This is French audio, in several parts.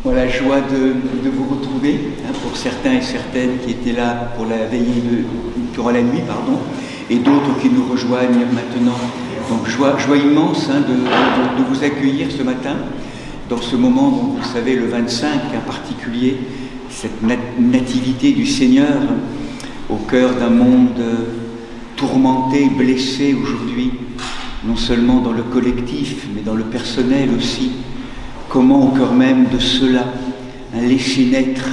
Voilà, joie de vous retrouver, hein, pour certains et certaines qui étaient là pour la veillée durant la nuit, pardon, et d'autres qui nous rejoignent maintenant. Donc joie immense, hein, de vous accueillir ce matin, dans ce moment dont vous savez, le 25 en particulier, cette nativité du Seigneur au cœur d'un monde tourmenté, blessé aujourd'hui, non seulement dans le collectif, mais dans le personnel aussi. Comment au cœur même de cela, hein, laisser naître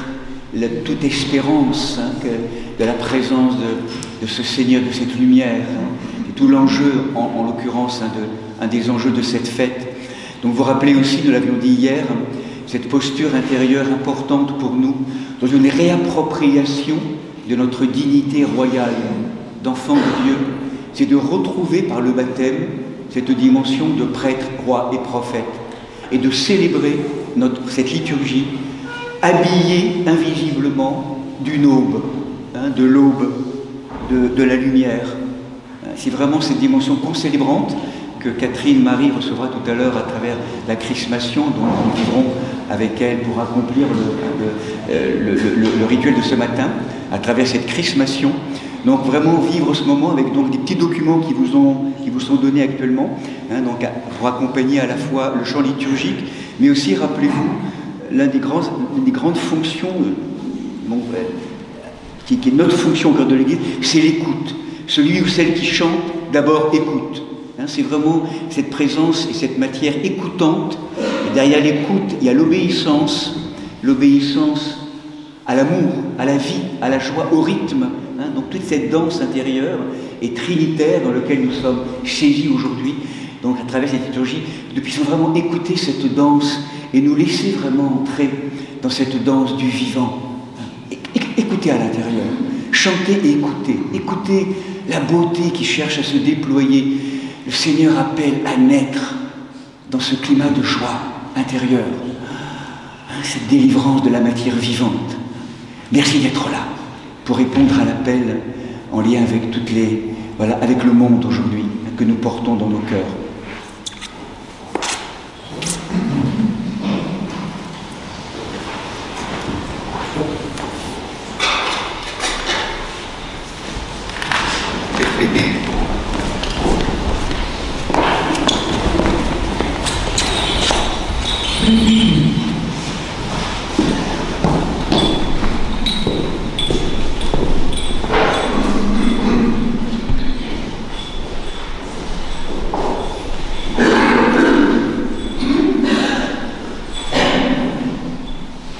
toute espérance, hein, de la présence de ce Seigneur, de cette lumière, hein, et tout l'enjeu, en l'occurrence, hein, un des enjeux de cette fête. Donc vous vous rappelez aussi, nous l'avions dit hier, cette posture intérieure importante pour nous, dans une réappropriation de notre dignité royale d'enfant de Dieu, c'est de retrouver par le baptême cette dimension de prêtre, roi et prophète, et de célébrer cette liturgie habillée invisiblement d'une aube, hein, de l'aube, de la lumière. C'est vraiment cette dimension concélébrante que Catherine Marie recevra tout à l'heure à travers la chrismation, dont nous vivrons avec elle pour accomplir le rituel de ce matin, à travers cette chrismation. Donc vraiment vivre ce moment avec donc des petits documents qui vous sont donnés actuellement, hein, donc pour accompagner à la fois le chant liturgique, mais aussi, rappelez-vous, l'une des grandes fonctions, qui est notre fonction au cœur de l'Église, c'est l'écoute. Celui ou celle qui chante, d'abord écoute. Hein, c'est vraiment cette présence et cette matière écoutante. Et derrière l'écoute, il y a l'obéissance à l'amour, à la vie, à la joie, au rythme. Hein, donc toute cette danse intérieure et trinitaire dans laquelle nous sommes saisis aujourd'hui, donc à travers cette liturgie, nous puissions vraiment écouter cette danse et nous laisser vraiment entrer dans cette danse du vivant. Écoutez à l'intérieur, chantez et écoutez la beauté qui cherche à se déployer. Le Seigneur appelle à naître dans ce climat de joie intérieure, cette délivrance de la matière vivante. Merci d'être là pour répondre à l'appel en lien avec avec le monde aujourd'hui que nous portons dans nos cœurs.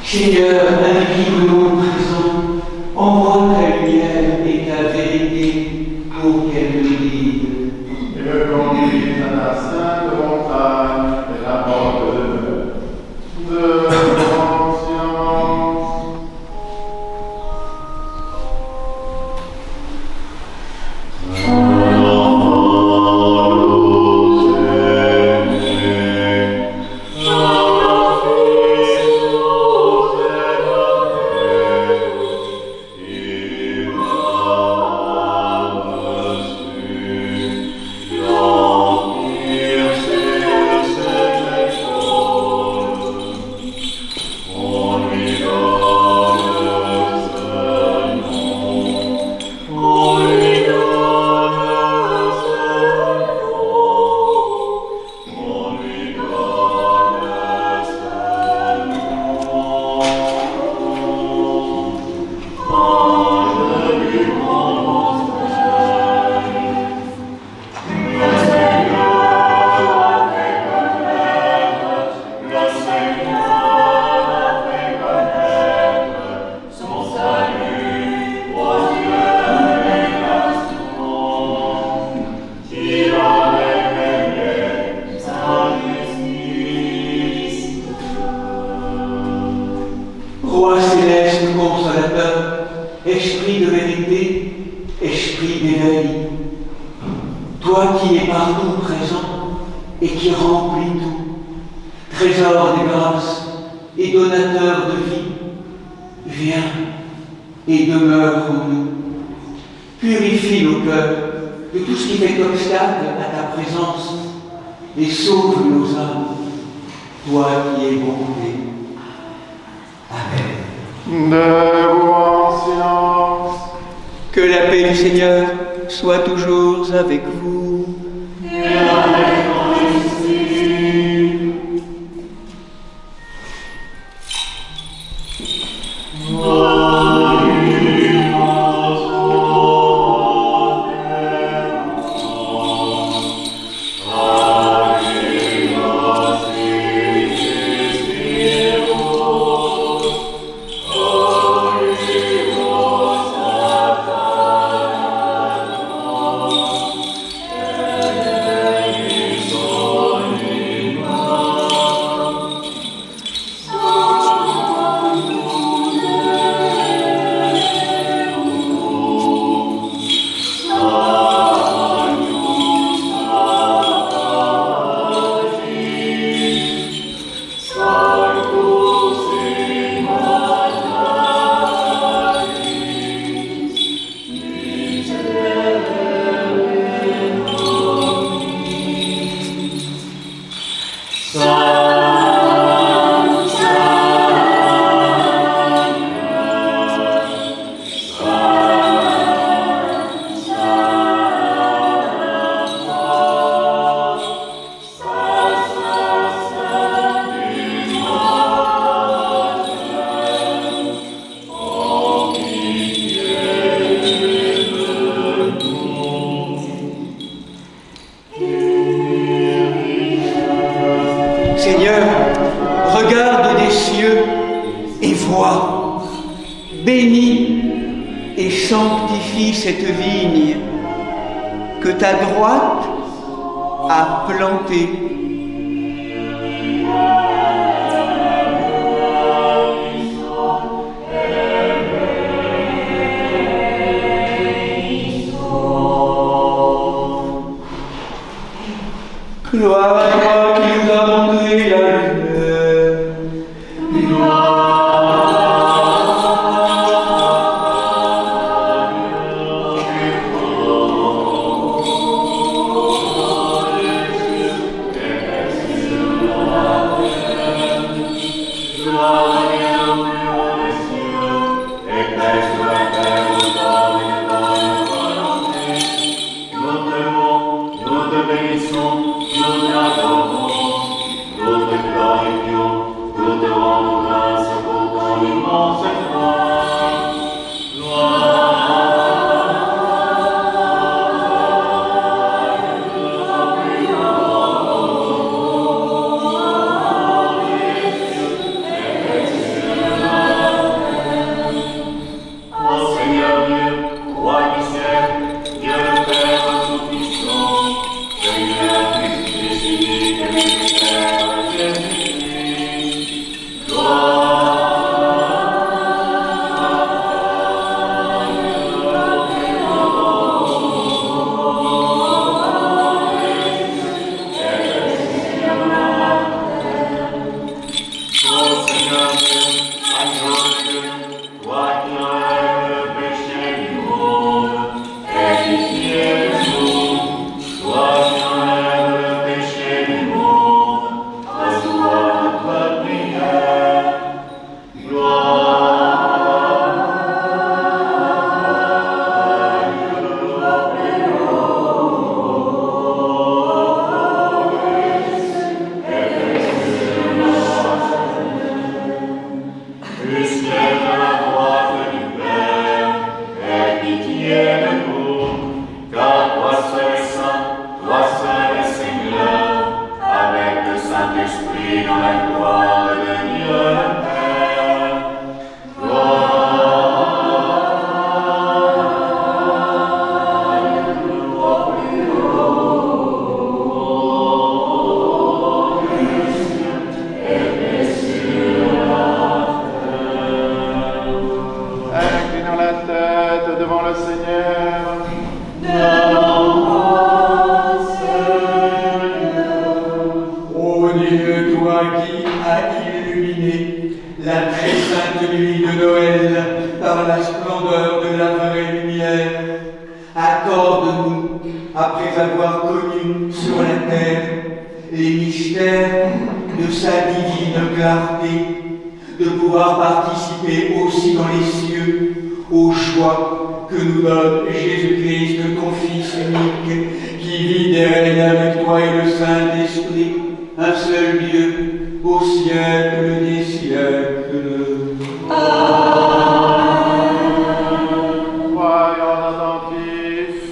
Seigneur, infiniment présent, envoie ta lumière et ta vérité pour qu'elle nous guide. Et me conduise à la sainte montagne et la porte de conscience. Roi céleste, consolateur, esprit de vérité, esprit d'éveil, toi qui es partout présent et qui remplis tout, trésor des grâces et donateur de vie, viens et demeure en nous. Purifie nos cœurs de tout ce qui fait obstacle à ta présence et sauve nos âmes, toi qui es bonté. Debout en silence. Que la paix du Seigneur soit toujours avec vous. Et avec ton esprit. Seigneur, regarde des cieux et vois, bénis et sanctifie cette vigne que ta droite a plantée. Gloire à toi qui nous a montré la lumière. de pouvoir participer aussi dans les cieux aux joies que nous donne Jésus-Christ, ton Fils unique, qui vit et règne avec toi et le Saint-Esprit, un seul Dieu, au siècle des siècles. Soyons attentifs.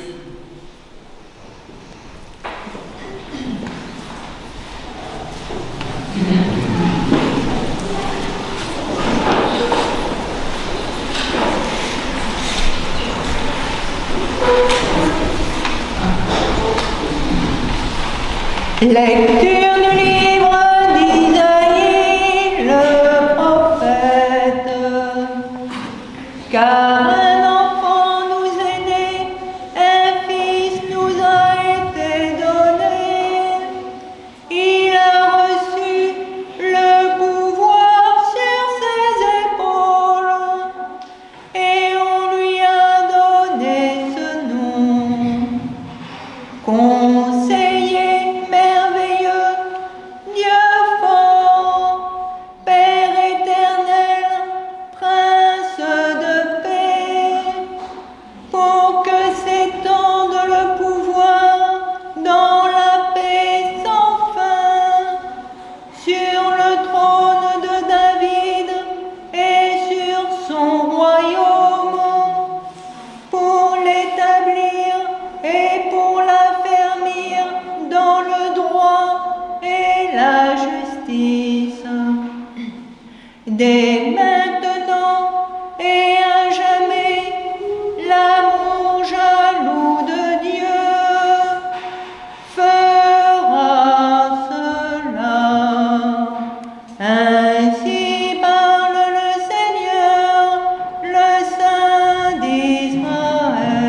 Lecture du livre d'Isaïe, le prophète. Car un enfant nous est né, un fils nous a été donné. Il a reçu le pouvoir sur ses épaules, et on lui a donné ce nom. Conseiller merveilleux, Dieu fort, Père éternel, Prince de paix, pour que s'étende le pouvoir dans la paix sans fin, sur le trône de David et sur son royaume, pour l'établir et pour l'affermir dans le droit et la justice. Dès maintenant et à jamais, l'amour jaloux de Dieu fera cela. Ainsi parle le Seigneur, le Saint d'Israël.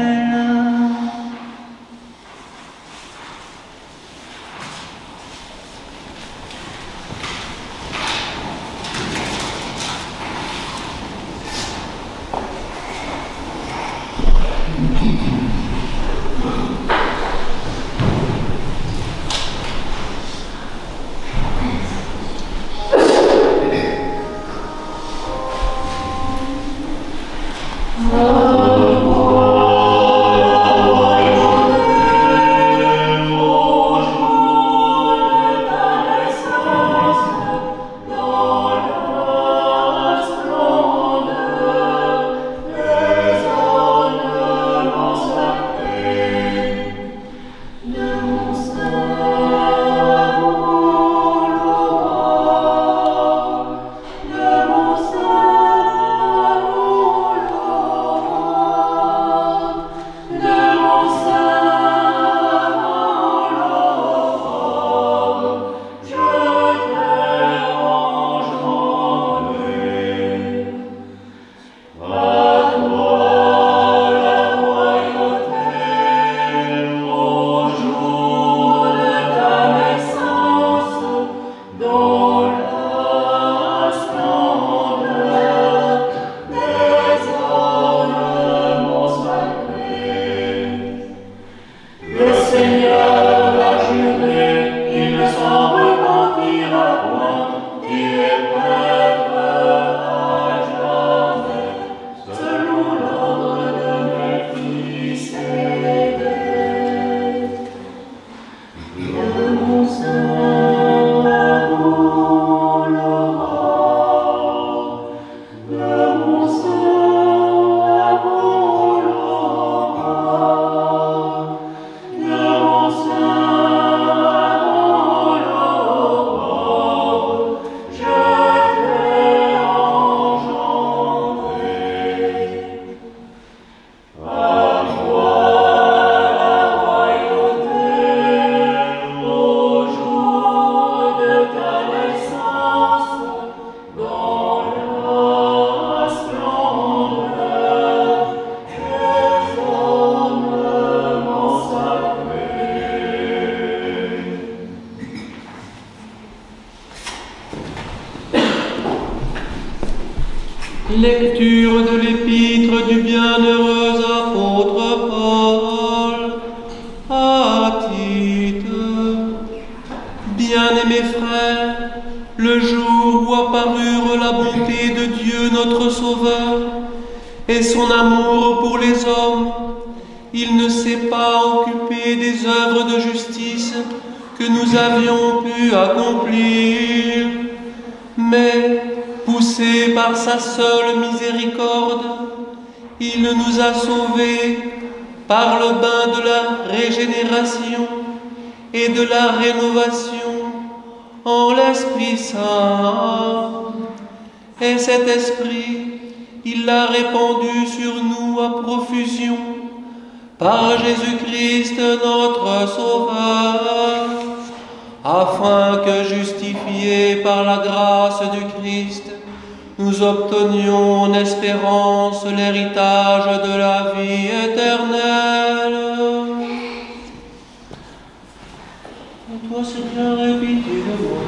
Lecture de l'épître du bienheureux apôtre Paul à Tite. Bien-aimés frères, le jour où apparurent la bonté de Dieu notre Sauveur et son amour pour les hommes, il ne s'est pas occupé des œuvres de justice que nous avions pu accomplir, mais, poussé par sa seule miséricorde, il nous a sauvés par le bain de la régénération et de la rénovation en l'Esprit Saint. Et cet Esprit, il l'a répandu sur nous à profusion par Jésus-Christ notre Sauveur, afin que, justifiés par la grâce du Christ, nous obtenions en espérance l'héritage de la vie éternelle. Et toi, Seigneur, aie pitié de moi.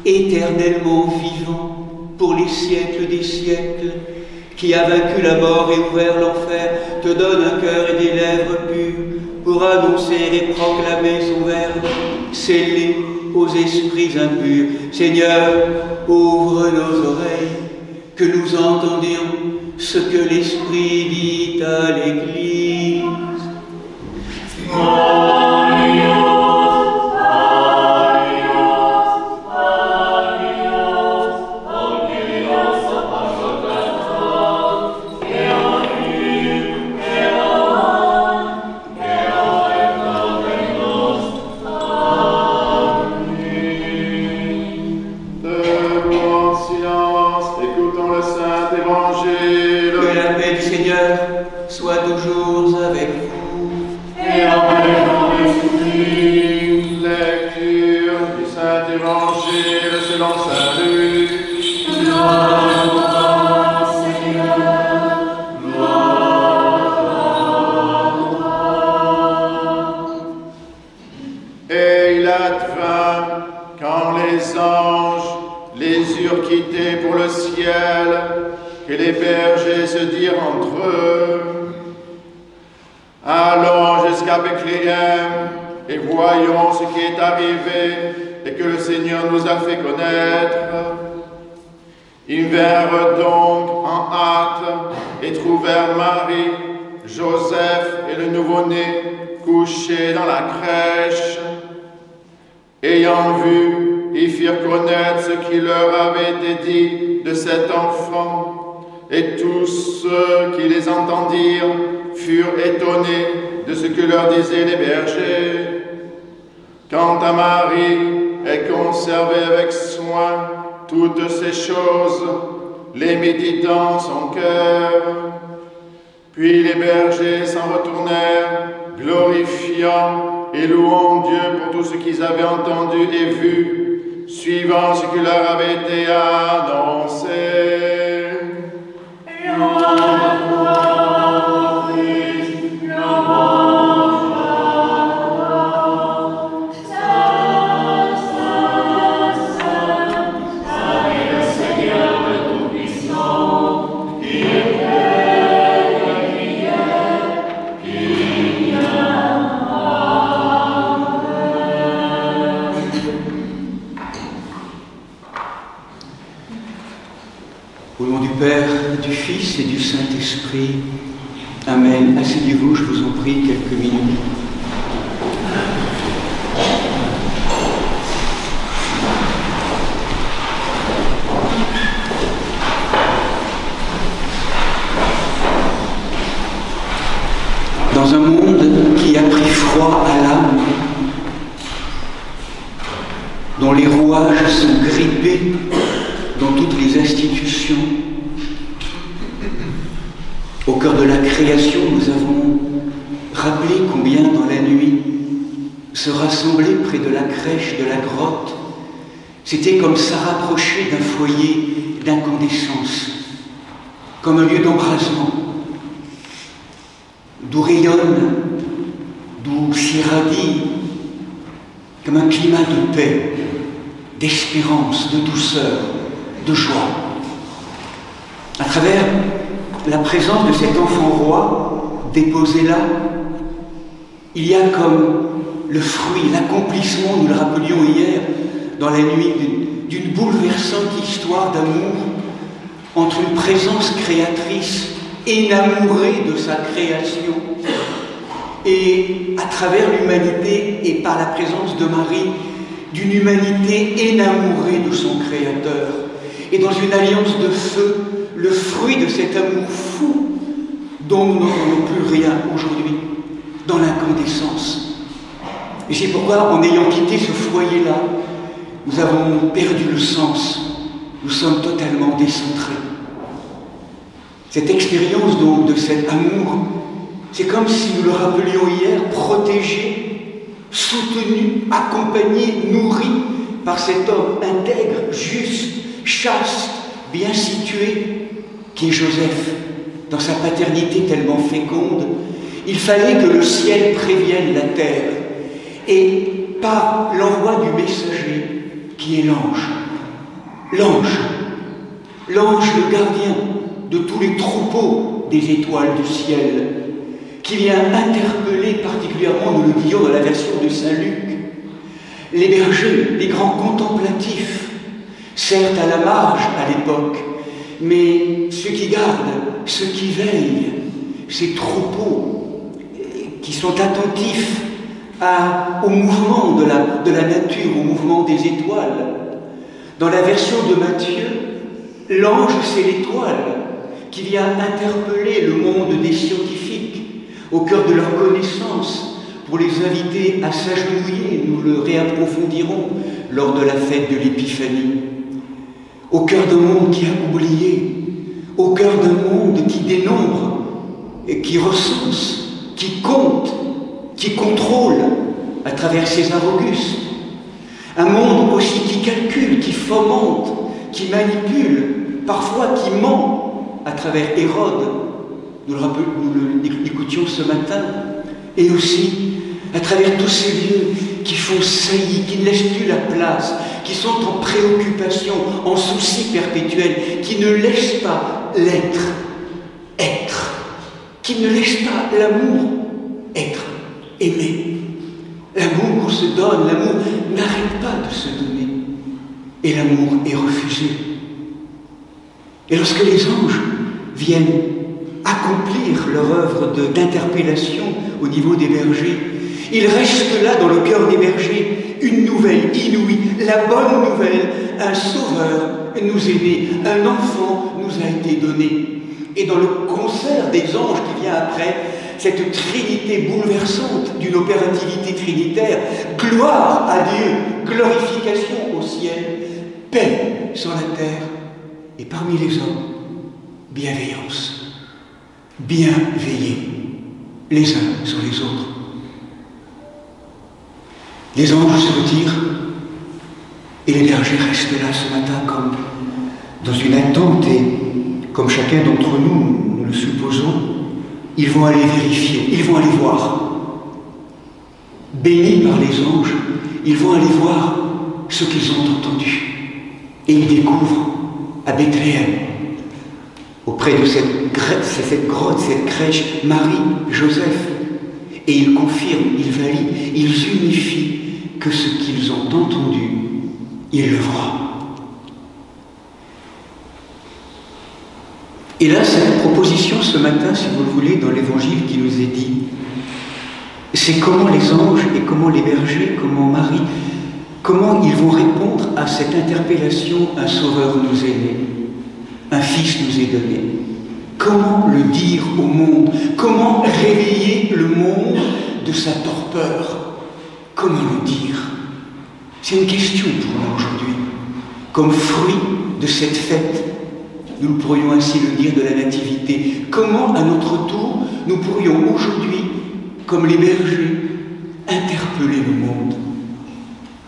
Éternellement vivant pour les siècles des siècles, qui a vaincu la mort et ouvert l'enfer, te donne un cœur et des lèvres pures pour annoncer et proclamer son verbe, scellé aux esprits impurs. Seigneur, ouvre nos oreilles, que nous entendions ce que l'Esprit dit à l'Église. Soit toujours avec vous. Et avec ton esprit. Lecture du Saint-Évangile selon saint Luc. Gloire à toi, Seigneur. Gloire à toi. Et il advint, quand les anges les eurent quittés pour le ciel, que les bergers se dirent entre eux: allons jusqu'à Bethléem et voyons ce qui est arrivé et que le Seigneur nous a fait connaître. Ils vinrent donc en hâte et trouvèrent Marie, Joseph et le nouveau-né couchés dans la crèche. Ayant vu, ils firent connaître ce qui leur avait été dit de cet enfant. Et tous ceux qui les entendirent furent étonnés de ce que leur disaient les bergers. Quant à Marie, et conserver avec soin toutes ces choses, les méditant en son cœur. Puis les bergers s'en retournèrent, glorifiant et louant Dieu pour tout ce qu'ils avaient entendu et vu, suivant ce qui leur avait été annoncé. Au nom du Père, du Fils et du Saint-Esprit. Amen. Asseyez-vous, je vous en prie, quelques minutes. Dans un monde qui a pris froid à l'âme, dont les rouages sont grippés dans toutes les institutions, au cœur de la création, nous avons rappelé combien dans la nuit, se rassembler près de la crèche, de la grotte, c'était comme se rapprocher d'un foyer d'incandescence, comme un lieu d'embrasement, d'où rayonne, d'où s'irradie, comme un climat de paix, d'espérance, de douceur, de joie. À travers la présence de cet enfant roi déposé là, il y a comme le fruit, l'accomplissement, nous le rappelions hier, dans la nuit, d'une bouleversante histoire d'amour entre une présence créatrice énamourée de sa création et à travers l'humanité et par la présence de Marie, d'une humanité énamourée de son Créateur. Et dans une alliance de feu, le fruit de cet amour fou dont nous n'entendons plus rien aujourd'hui, dans l'incandescence. Et c'est pourquoi, en ayant quitté ce foyer-là, nous avons perdu le sens, nous sommes totalement décentrés. Cette expérience donc de cet amour, c'est comme si nous le rappelions hier, protégé, soutenu, accompagné, nourri par cet homme intègre, juste, chaste, bien situé, qui est Joseph, dans sa paternité tellement féconde. Il fallait que le ciel prévienne la terre, et par l'envoi du messager, qui est l'ange. L'ange, le gardien de tous les troupeaux des étoiles du ciel, qui vient interpeller particulièrement, nous le disions dans la version de Saint Luc, les bergers, les grands contemplatifs, certes à la marge à l'époque, mais ceux qui gardent, ceux qui veillent, ces troupeaux qui sont attentifs au mouvement de la nature, au mouvement des étoiles. Dans la version de Matthieu, l'ange, c'est l'étoile qui vient interpeller le monde des scientifiques au cœur de leur connaissance pour les inviter à s'agenouiller. Nous le réapprofondirons lors de la fête de l'Épiphanie. Au cœur d'un monde qui a oublié, au cœur d'un monde qui dénombre et qui recense, qui compte, qui contrôle à travers César Auguste. Un monde aussi qui calcule, qui fomente, qui manipule, parfois qui ment à travers Hérode. Nous l'écoutions ce matin. Et aussi à travers tous ces lieux qui font saillie, qui ne laissent plus la place, qui sont en préoccupation, en souci perpétuel, qui ne laissent pas l'être, être, qui ne laissent pas l'amour, être, aimer. L'amour se donne, l'amour n'arrête pas de se donner. Et l'amour est refusé. Et lorsque les anges viennent accomplir leur œuvre d'interpellation au niveau des bergers, il reste là dans le cœur des bergers une nouvelle inouïe, la bonne nouvelle, un sauveur nous est né, un enfant nous a été donné. Et dans le concert des anges qui vient après, cette trinité bouleversante d'une opérativité trinitaire, gloire à Dieu, glorification au ciel, paix sur la terre et parmi les hommes, bienveillance, bien veiller les uns sur les autres. Les anges se retirent et les bergers restent là ce matin comme dans une attente et comme chacun d'entre nous, nous le supposons, ils vont aller vérifier, ils vont aller voir. Bénis par les anges, ils vont aller voir ce qu'ils ont entendu. Et ils découvrent à Bethléem, auprès de cette grotte, cette crèche, Marie, Joseph. Et ils confirment, ils valident, ils unifient que ce qu'ils ont entendu, ils le voient. Et là, cette proposition ce matin, si vous le voulez, dans l'évangile qui nous est dit, c'est comment les anges et comment les bergers, comment Marie, comment ils vont répondre à cette interpellation, un sauveur nous est né, un fils nous est donné. Comment le dire au monde? Comment réveiller le monde de sa torpeur? Comment le dire? C'est une question pour nous aujourd'hui. Comme fruit de cette fête, nous pourrions ainsi le dire de la nativité. Comment, à notre tour, nous pourrions aujourd'hui, comme les bergers, interpeller le monde?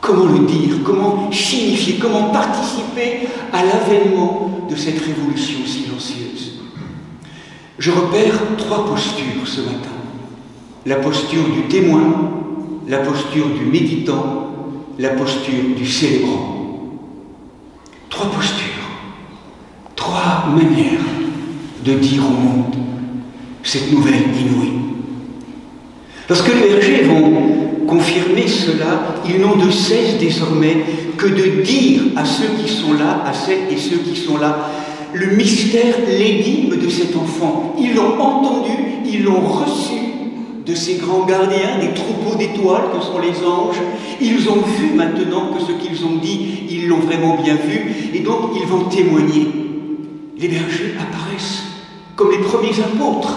Comment le dire? Comment signifier? Comment participer à l'avènement de cette révolution silencieuse? Je repère 3 postures ce matin. La posture du témoin, la posture du méditant, la posture du célébrant. 3 postures. 3 manières de dire au monde cette nouvelle inouïe. Lorsque les bergers vont confirmer cela, ils n'ont de cesse désormais que de dire à ceux qui sont là, à celles et ceux qui sont là, le mystère, l'énigme de cet enfant. Ils l'ont entendu, ils l'ont reçu de ces grands gardiens, des troupeaux d'étoiles que sont les anges. Ils ont vu maintenant que ce qu'ils ont dit, ils l'ont vraiment bien vu, et donc ils vont témoigner. Les bergers apparaissent comme les premiers apôtres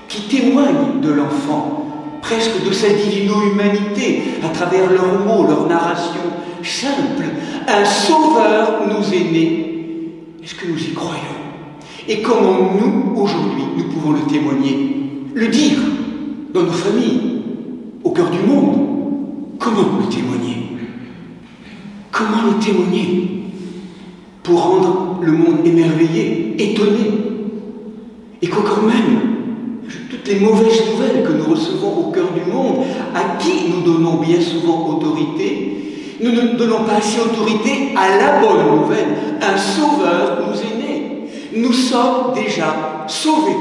qui témoignent de l'enfant, presque de sa divino-humanité, à travers leurs mots, leur narration simple. Un sauveur nous est né. Est-ce que nous y croyons? Et comment nous, aujourd'hui, nous pouvons le témoigner? Le dire dans nos familles, au cœur du monde. Comment le témoigner? Comment le témoigner pour rendre le monde émerveillé, étonné? Et qu'encore même, toutes les mauvaises nouvelles que nous recevons au cœur du monde, à qui nous donnons bien souvent autorité, nous ne donnons pas assez autorité à la bonne nouvelle. Un sauveur nous est né. Nous sommes déjà sauvés,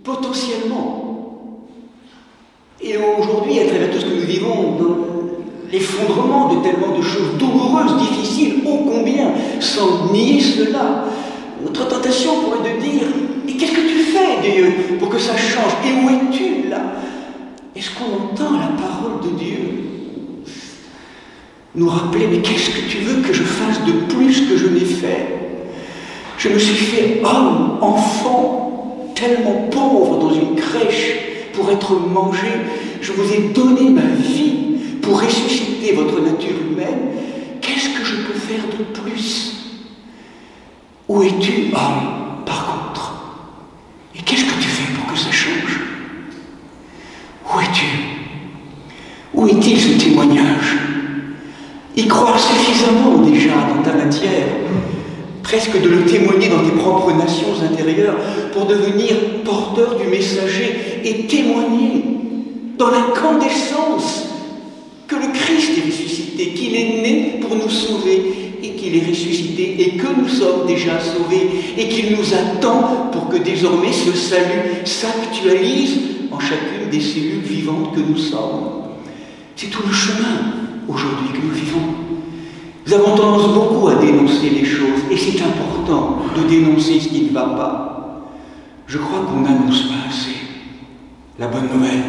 potentiellement. Et aujourd'hui, à travers tout ce que nous vivons, dans l'effondrement de tellement de choses douloureuses, difficiles, ô combien, sans nier cela, notre tentation pourrait de dire: et qu'est-ce que tu fais, Dieu, pour que ça change? Et où es-tu, là? Est-ce qu'on entend la parole de Dieu nous rappeler: mais qu'est-ce que tu veux que je fasse de plus que je n'ai fait? Je me suis fait homme, enfant, tellement pauvre dans une crèche pour être mangé. Je vous ai donné ma vie pour ressusciter votre nature humaine. Qu'est-ce que je peux faire de plus? Où es-tu, homme, par contre? Et qu'est-ce que tu fais pour que ça change? Où es-tu? Où est-il ce témoignage? Y croire suffisamment déjà dans ta matière, presque de le témoigner dans tes propres nations intérieures, pour devenir porteur du messager et témoigner dans l'incandescence que le Christ est ressuscité, qu'il est né pour nous sauver et qu'il est ressuscité et que nous sommes déjà sauvés et qu'il nous attend pour que désormais ce salut s'actualise en chacune des cellules vivantes que nous sommes. C'est tout le chemin aujourd'hui que nous vivons. Nous avons tendance beaucoup à dénoncer les choses, et c'est important de dénoncer ce qui ne va pas. Je crois qu'on n'annonce pas assez la bonne nouvelle.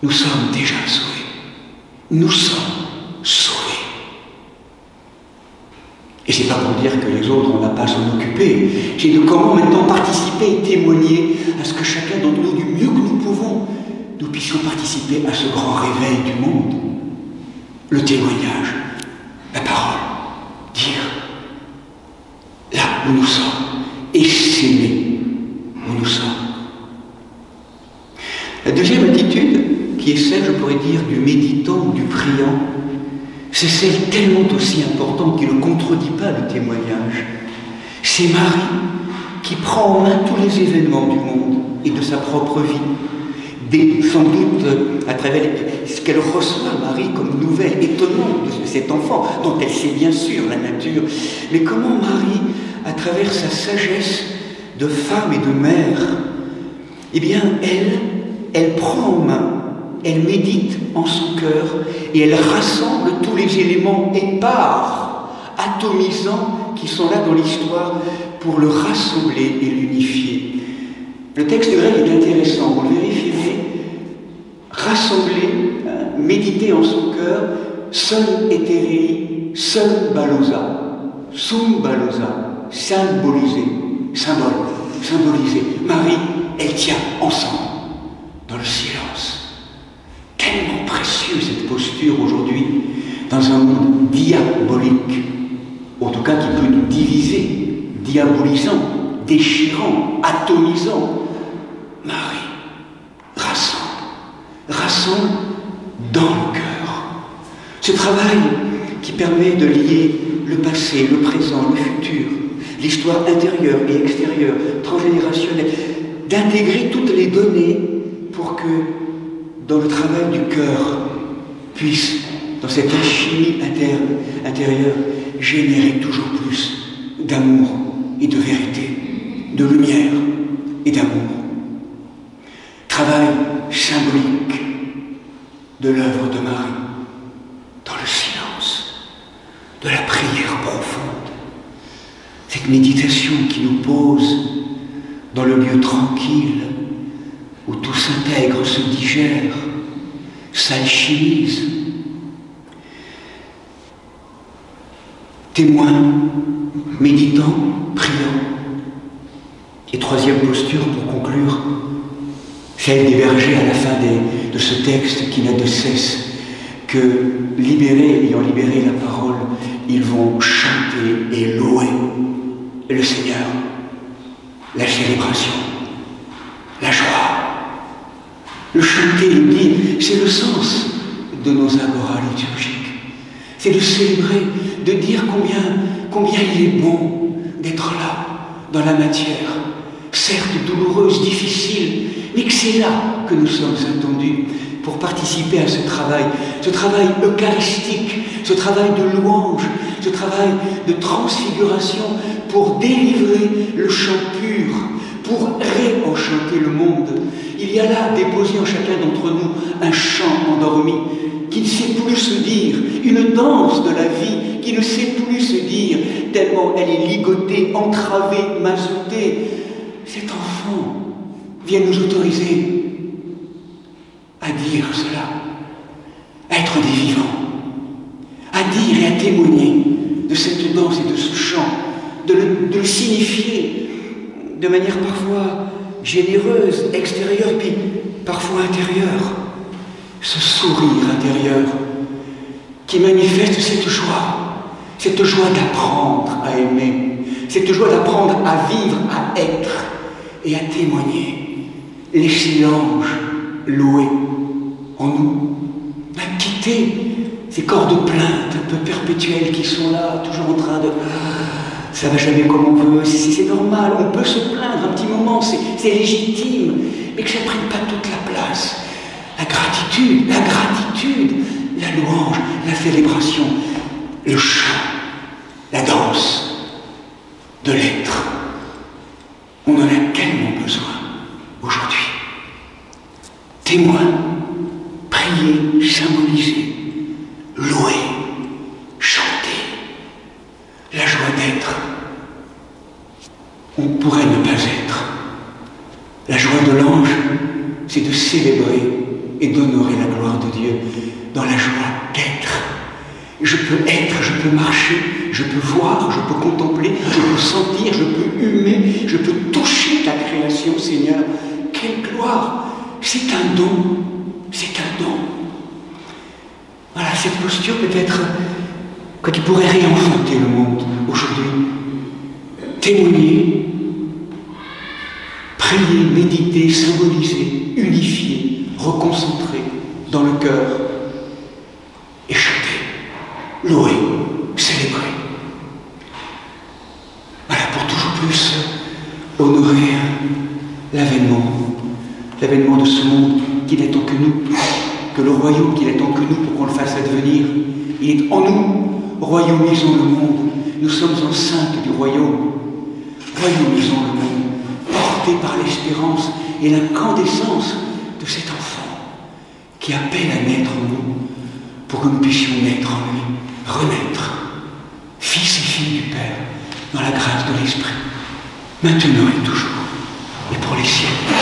Nous sommes déjà sauvés. Nous sommes sauvés. Et c'est pas pour dire que les autres, on n'a pas à s'en occuper. C'est de comment maintenant participer et témoigner à ce que chacun d'entre nous, du mieux que nous pouvons, nous puissions participer à ce grand réveil du monde. Le témoignage, la parole, dire là où nous sommes et s'aimer où nous sommes. La deuxième attitude, qui est celle, je pourrais dire, du méditant, du priant, c'est celle tellement aussi importante qui ne contredit pas le témoignage. C'est Marie qui prend en main tous les événements du monde et de sa propre vie. Sans doute à travers ce qu'elle reçoit, Marie, comme nouvelle étonnante de cet enfant, dont elle sait bien sûr la nature, mais comment Marie, à travers sa sagesse de femme et de mère, eh bien, elle prend en main, elle médite en son cœur et elle rassemble tous les éléments épars, atomisants, qui sont là dans l'histoire pour le rassembler et l'unifier. Le texte grec est intéressant, vous le vérifierez. Rassembler, méditer en son cœur, sun eterei, sun balosa, sum balosa, symboliser, symbole, symboliser. Marie, elle tient ensemble, dans le silence. Tellement précieux cette posture aujourd'hui, dans un monde diabolique, en tout cas qui peut nous diviser, diabolisant, déchirant, atomisant. Marie rassemble dans le cœur. Ce travail qui permet de lier le passé, le présent, le futur, l'histoire intérieure et extérieure, transgénérationnelle, d'intégrer toutes les données pour que dans le travail du cœur puisse, dans cette alchimie intérieure, générer toujours plus d'amour et de vérité, de lumière et d'amour. Travail symbolique de l'œuvre de Marie, dans le silence, de la prière profonde. Cette méditation qui nous pose dans le lieu tranquille, où tout s'intègre, se digère, s'alchimise. Témoin, méditant, priant. Et troisième posture pour conclure, celle des bergers à la fin de ce texte qui n'a de cesse que ayant libéré la parole, ils vont chanter et louer le Seigneur, la célébration, la joie. Le chanter, il dit, c'est le sens de nos agoras liturgiques. C'est de célébrer, de dire combien il est bon d'être là, dans la matière, certes douloureuse, difficile, mais que c'est là que nous sommes attendus pour participer à ce travail eucharistique, ce travail de louange, ce travail de transfiguration pour délivrer le chant pur, pour réenchanter le monde. Il y a là déposé en chacun d'entre nous un chant endormi qui ne sait plus se dire, une danse de la vie qui ne sait plus se dire, tellement elle est ligotée, entravée, mazoutée. Cet enfant vient nous autoriser à dire cela, à être des vivants, à dire et à témoigner de cette danse et de ce chant, de le signifier de manière parfois généreuse, extérieure, et puis parfois intérieure. Ce sourire intérieur qui manifeste cette joie d'apprendre à aimer, cette joie d'apprendre à vivre, à être et à témoigner. Laisser l'ange louer en nous, à quitter ces corps de plainte un peu perpétuels qui sont là, toujours en train de... Ça va jamais comme on veut, c'est normal, on peut se plaindre un petit moment, c'est légitime, mais que ça ne prenne pas toute la place. La gratitude, la louange, la célébration, le chant, la danse de l'être. On en a tellement besoin aujourd'hui. Témoin, prier, symboliser, louer, chanter, la joie d'être. On pourrait ne pas être. La joie de l'ange, c'est de célébrer et d'honorer la gloire de Dieu dans la joie d'être. Je peux être, je peux marcher, je peux voir, je peux contempler, je peux sentir, je peux humer, je peux toucher ta création, Seigneur. Quelle gloire! C'est un don, c'est un don. Voilà, cette posture peut-être que tu pourrais réenfanter le monde aujourd'hui. Témoigner, prier, méditer, symboliser, unifier, reconcentrer dans le cœur et chanter, louer, célébrer. Voilà, pour toujours plus honorer l'avènement de ce monde qui n'attend que nous, que le royaume qui n'attend que nous pour qu'on le fasse advenir. Il est en nous, royaumisons le monde. Nous sommes enceintes du royaume. Royaumisons le monde, portés par l'espérance et l'incandescence de cet enfant qui appelle à naître en nous pour que nous puissions naître en lui, renaître, fils et filles du Père, dans la grâce de l'Esprit, maintenant et toujours, et pour les siècles.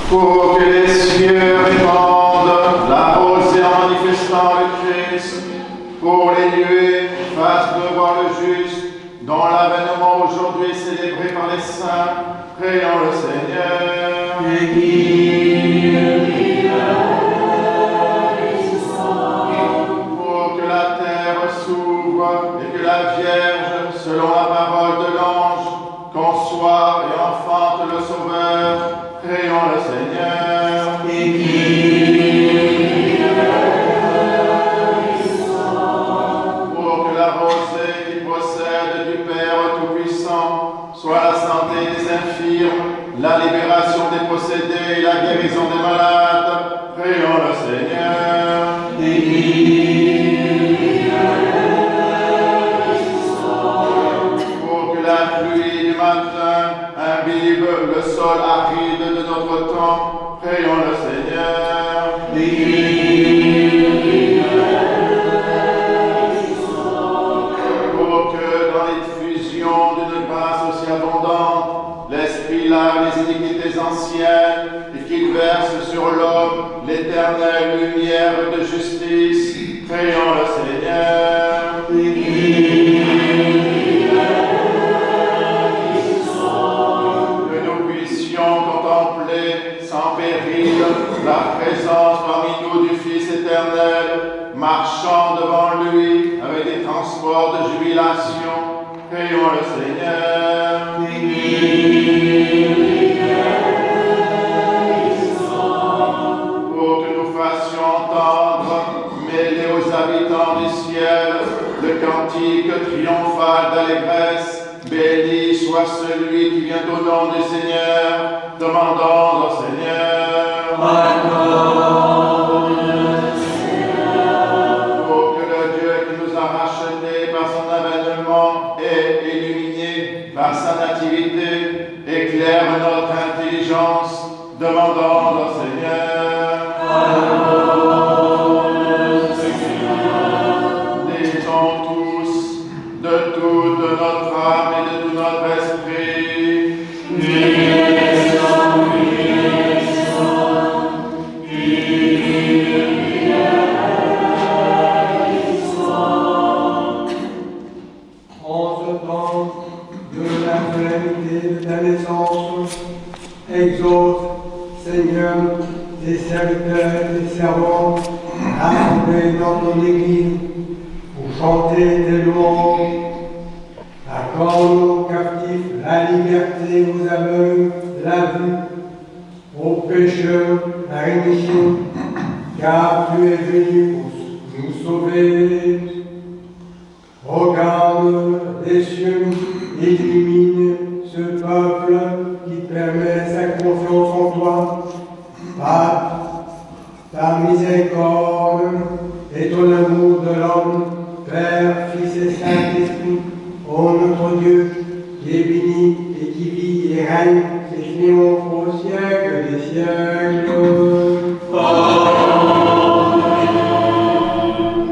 Pour que les cieux répandent la rosée en manifestant le Christ, pour les nuées fassent devoir le juste, dont l'avènement aujourd'hui célébré par les saints, prions le Seigneur. Pour que la terre s'ouvre et que la Vierge, selon la parole de l'ange, conçoit et enfante le Sauveur, prions le Seigneur. Pour que la rosée qui procède du Père Tout-Puissant soit la santé des infirmes, la libération des possédés et la guérison des malades, prions le Seigneur. Pour que la pluie du matin imbibe le sol aride de notre temps, prions le Seigneur. Pour que dans les diffusions d'une grâce aussi abondante, l'Esprit lave les iniquités anciennes et qu'il verse sur l'homme l'éternelle lumière de justice, prions le Seigneur. Contempler sans péril la présence parmi nous du Fils éternel, marchant devant lui avec des transports de jubilation, prions le Seigneur. Pour que nous fassions entendre, mêlés aux habitants du ciel, le cantique triomphal d'allégresse. Béni soit celui qui vient au nom du Seigneur. Demandons au Seigneur. Pour que le Dieu qui nous a rachetés par son avènement et illuminé par sa nativité éclaire notre intelligence. Demandons au Seigneur. Disons tous de toute notre âme et de tout notre esprit. En ce temps de la solennité de ta naissance, exauce, Seigneur, tes serviteurs et tes servantes, rassemblés dans ton Église, pour chanter tes louanges. Accorde aux captifs la liberté, aux aveugles la vue, aux pécheurs la rémission, car tu es venu pour nous sauver. Regarde des cieux, illumine ce peuple qui permet sa confiance en toi. Par ta miséricorde et ton amour de l'homme, Père, Fils et Saint-Esprit, ô notre Dieu, qui est béni et qui vit et règne et triomphe au siècle des siècles.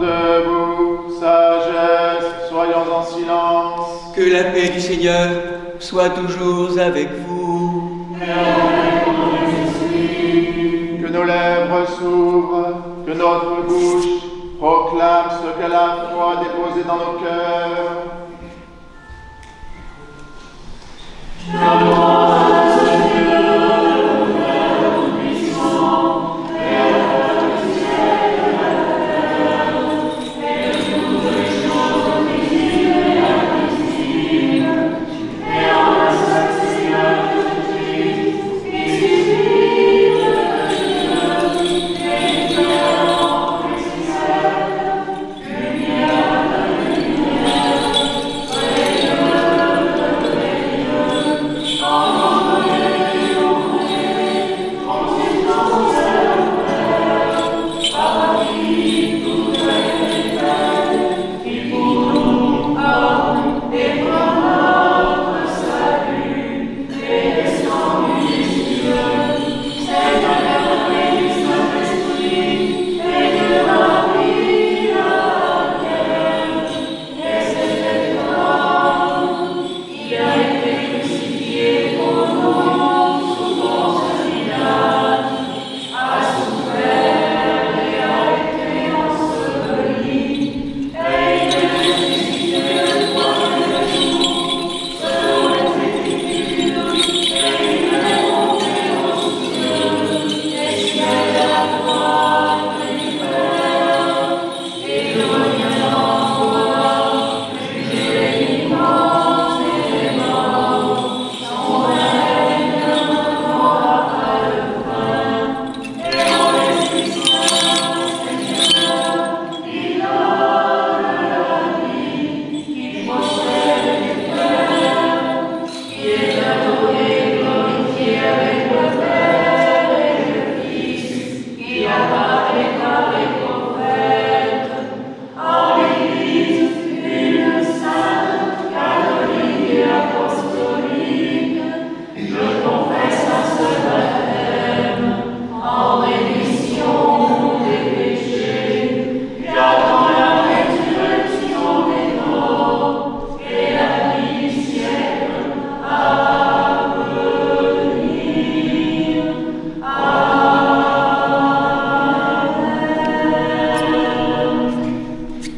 Debout, sagesse, soyons en silence. Que la paix du Seigneur soit toujours avec vous. Que nos lèvres s'ouvrent, que notre bouche proclame ce que la foi a déposé dans nos cœurs.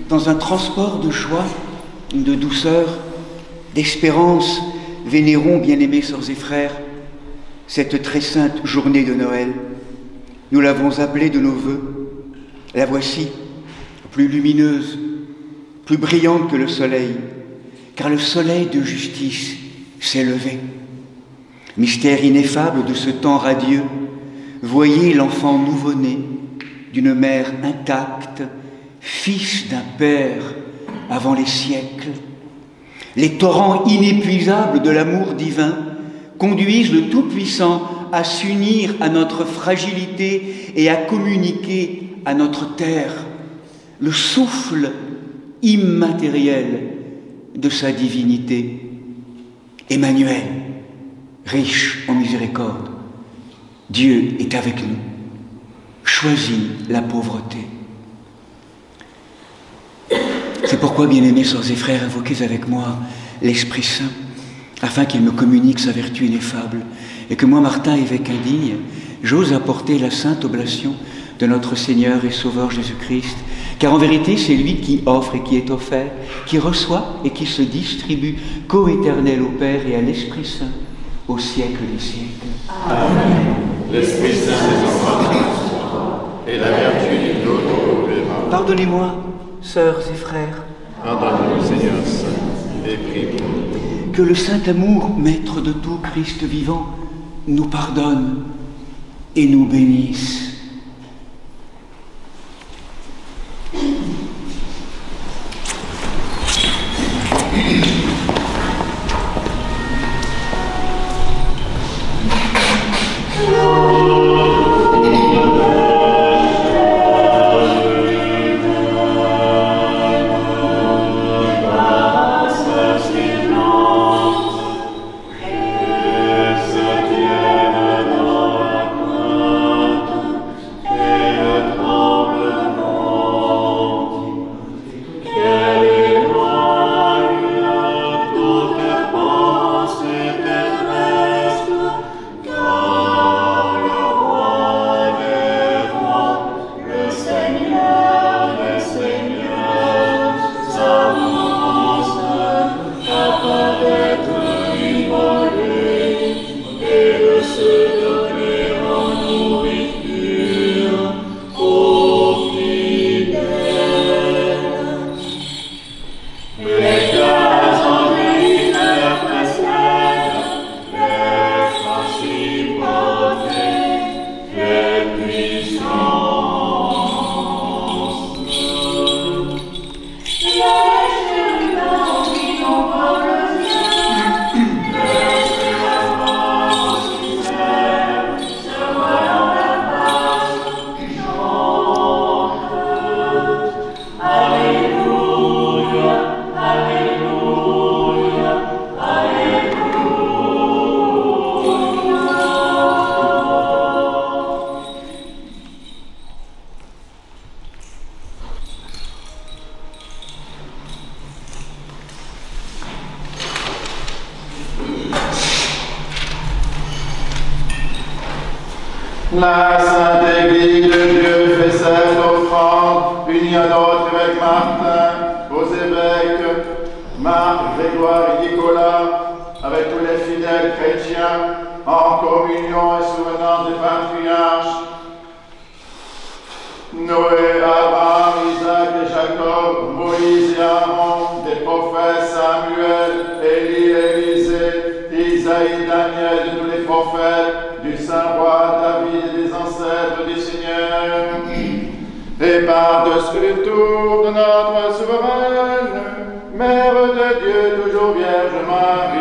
Dans un transport de joie, de douceur, d'espérance, vénérons, bien-aimés sœurs et frères, cette très sainte journée de Noël. Nous l'avons appelée de nos vœux. La voici, plus lumineuse, plus brillante que le soleil, car le soleil de justice s'est levé. Mystère ineffable de ce temps radieux, voyez l'enfant nouveau-né d'une mère intacte, fils d'un Père avant les siècles. Les torrents inépuisables de l'amour divin conduisent le Tout-Puissant à s'unir à notre fragilité et à communiquer à notre terre le souffle immatériel de sa divinité. Emmanuel, riche en miséricorde, Dieu est avec nous. Choisis la pauvreté. C'est pourquoi, bien-aimés sœurs et frères, invoquez avec moi l'Esprit Saint, afin qu'il me communique sa vertu ineffable, et que moi, Martin, évêque indigne, j'ose apporter la sainte oblation de notre Seigneur et Sauveur Jésus-Christ, car en vérité, c'est lui qui offre et qui est offert, qui reçoit et qui se distribue, co-éternel au Père et à l'Esprit Saint, au siècle des siècles. Amen. L'Esprit Saint est en toi, et la vertu du Dieu nous ouvrira. Pardonnez-moi, sœurs et frères. Pardonne-nous, Seigneur Saint, et prie pour nous. Que le saint amour, maître de tout Christ vivant, nous pardonne et nous bénisse. La Sainte Église de Dieu fait cette offrande, unie à notre évêque Martin, aux évêques Marc, Grégoire et Nicolas, avec tous les fidèles chrétiens, en communion et souvenance des patriarches, Noé, Abraham, Isaac et Jacob, Moïse et Aaron, des prophètes Samuel, Élie, Élisée, Isaïe, Daniel, de tous les prophètes, du saint roi David et des ancêtres du Seigneur, et par-dessus tout de notre souveraine, Mère de Dieu, toujours Vierge Marie.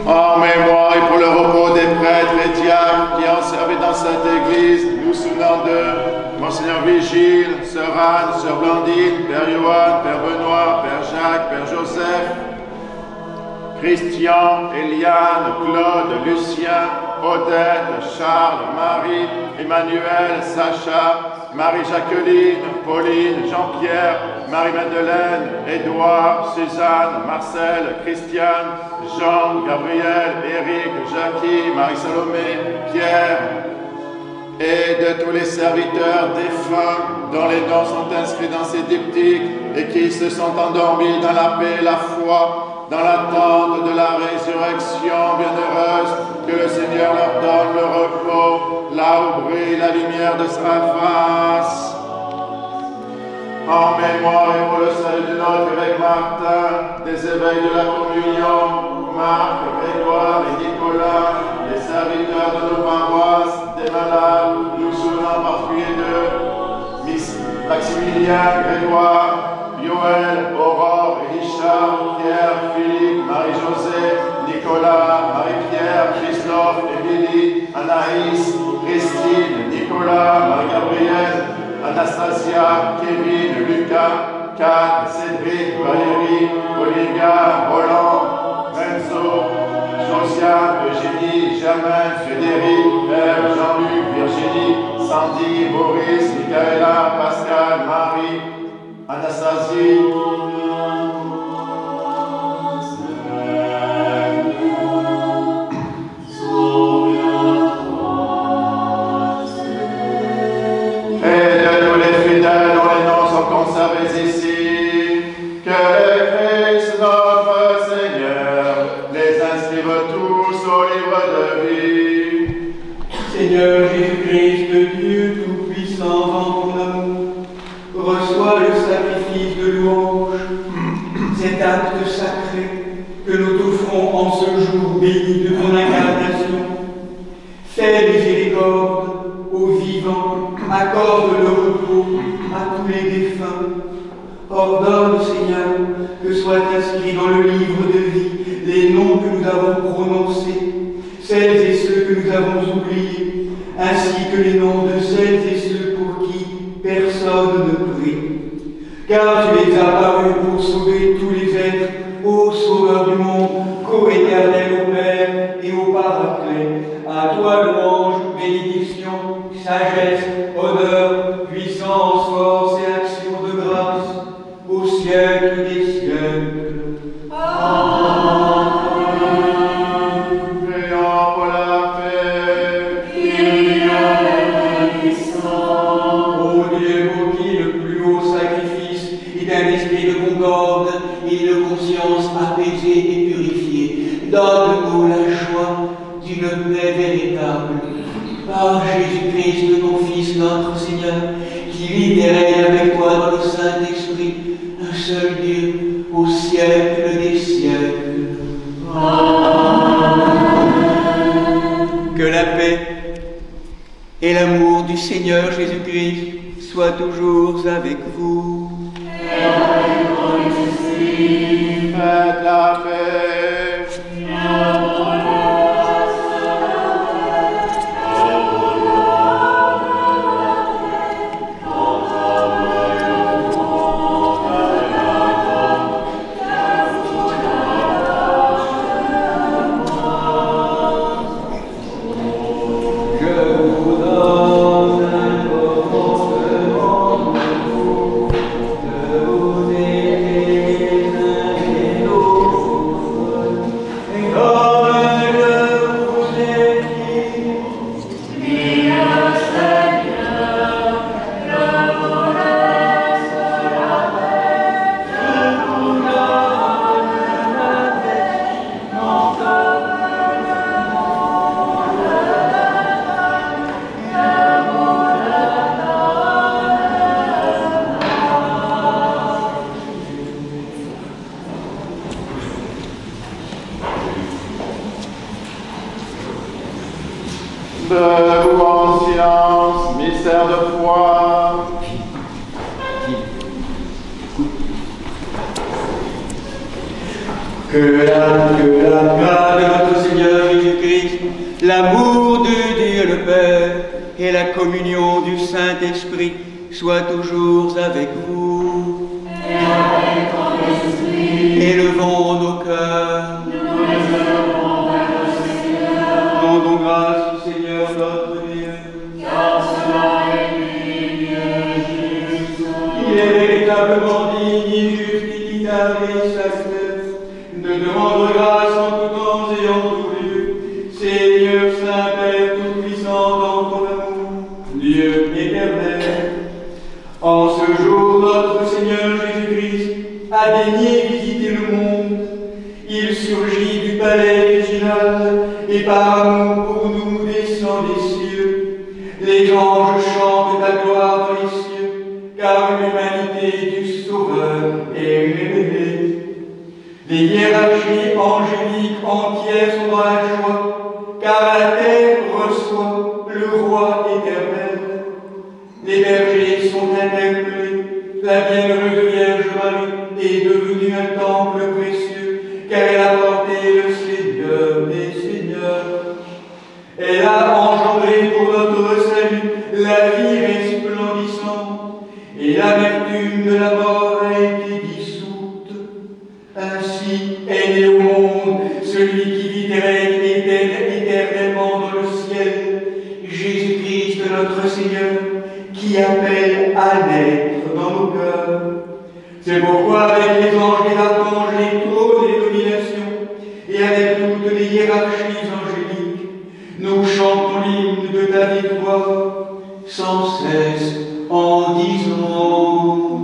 En mémoire et pour le repos des prêtres et diacres qui ont servi dans cette église, nous souvenons de Monseigneur Vigile, Sœur Anne, Sœur Blandine, Père Johan, Père Benoît, Père Jacques, Père Joseph, Christian, Eliane, Claude, Lucien, Odette, Charles, Marie, Emmanuel, Sacha, Marie-Jacqueline, Pauline, Jean-Pierre, Marie-Madeleine, Édouard, Suzanne, Marcel, Christiane, Jean, Gabriel, Éric, Jackie, Marie-Salomé, Pierre, et de tous les serviteurs défunts dont les noms sont inscrits dans ces diptyques et qui se sont endormis dans la paix et la foi, dans l'attente de la résurrection bienheureuse, que le Seigneur leur donne le repos, là où brille la lumière de sa face. En mémoire et pour le salut de notre évêque Martin, des évêques de la communion, Marc, Grégoire et Nicolas, les serviteurs de nos paroisses, des malades, nous souvenons en particulier de Maximilien, Grégoire, Yoël, Aurore, Richard, Pierre, Philippe, Marie-Josée, Nicolas, Marie-Pierre, Christophe Alexia, Kevin, Lucas, Kat, Cédric, Valérie, Olivia, Roland, Renzo, Josiane, Eugénie, Germaine, Frédéric, Eve, Jean-Luc, Virginie, Sandy, Boris, Michaela, Pascal, Marie, Anastasie, Seigneur Jésus-Christ, Dieu Tout-Puissant, en ton amour, reçois le sacrifice de louange, cet acte sacré que nous t'offrons en ce jour béni de ton incarnation. Fais miséricorde aux vivants, accorde le repos à tous les défunts. Ordonne, Seigneur, que soient inscrits dans le livre de vie les noms que nous avons prononcés, celles et ceux que nous avons oubliés, ainsi que les noms de celles et ceux pour qui personne ne prie. Car tu es apparu pour sauver tous les êtres, ô Sauveur du monde, co-éternel au Père et au Paraclet. À toi louange, bénédiction, sagesse, honneur, puissance, force et action de grâce, au siècle des siècles. Amen. Prions pour la paix. Ô Dieu, pour qui le plus haut sacrifice est un esprit de concorde et de conscience apaisée et purifiée, donne-nous la joie d'une paix véritable. Par Jésus-Christ, ton Fils, notre Seigneur, qui vit et règne avec toi dans le Saint-Esprit, un seul Dieu, au siècle des siècles. Amen. Que la paix et l'amour du Seigneur Jésus-Christ soient toujours avec vous. Et avec ton esprit. Faites la paix. Debout en silence, mystère de foi. Que la grâce de notre Seigneur Jésus-Christ, l'amour de Dieu le Père et la communion du Saint-Esprit soient toujours avec vous. Et avec ton esprit. Élevons nos cœurs. Nous les élevons vers le Seigneur. Rendons grâce au Seigneur notre Dieu. Car cela est digne et juste. Il est véritablement digne et juste et équitable et sacré de te rendre grâce en tout temps et en tout lieu, Seigneur Saint-Père Tout-Puissant dans ton amour, Dieu éternel. En ce jour, notre Seigneur Jésus-Christ a daigné visiter le monde. Il surgit du palais virginal et par amour pour nous descend des cieux. Les anges chantent ta gloire dans les cieux, car l'humanité du Sauveur est révélée. Les hiérarchies angéliques entières sont dans la joie, car la terre reçoit le roi éternel. Les bergers sont interpellés, la bienheureuse Vierge Marie est devenue un temple précieux, car elle a porté le Seigneur des Seigneurs. Elle a engendré pour notre salut la vie resplendissante, et Seigneur, qui appelle à naître dans nos cœurs. C'est pourquoi avec les anges, les archanges, les trônes et les dominations, et avec toutes les hiérarchies angéliques, nous chantons l'hymne de ta victoire, sans cesse en disant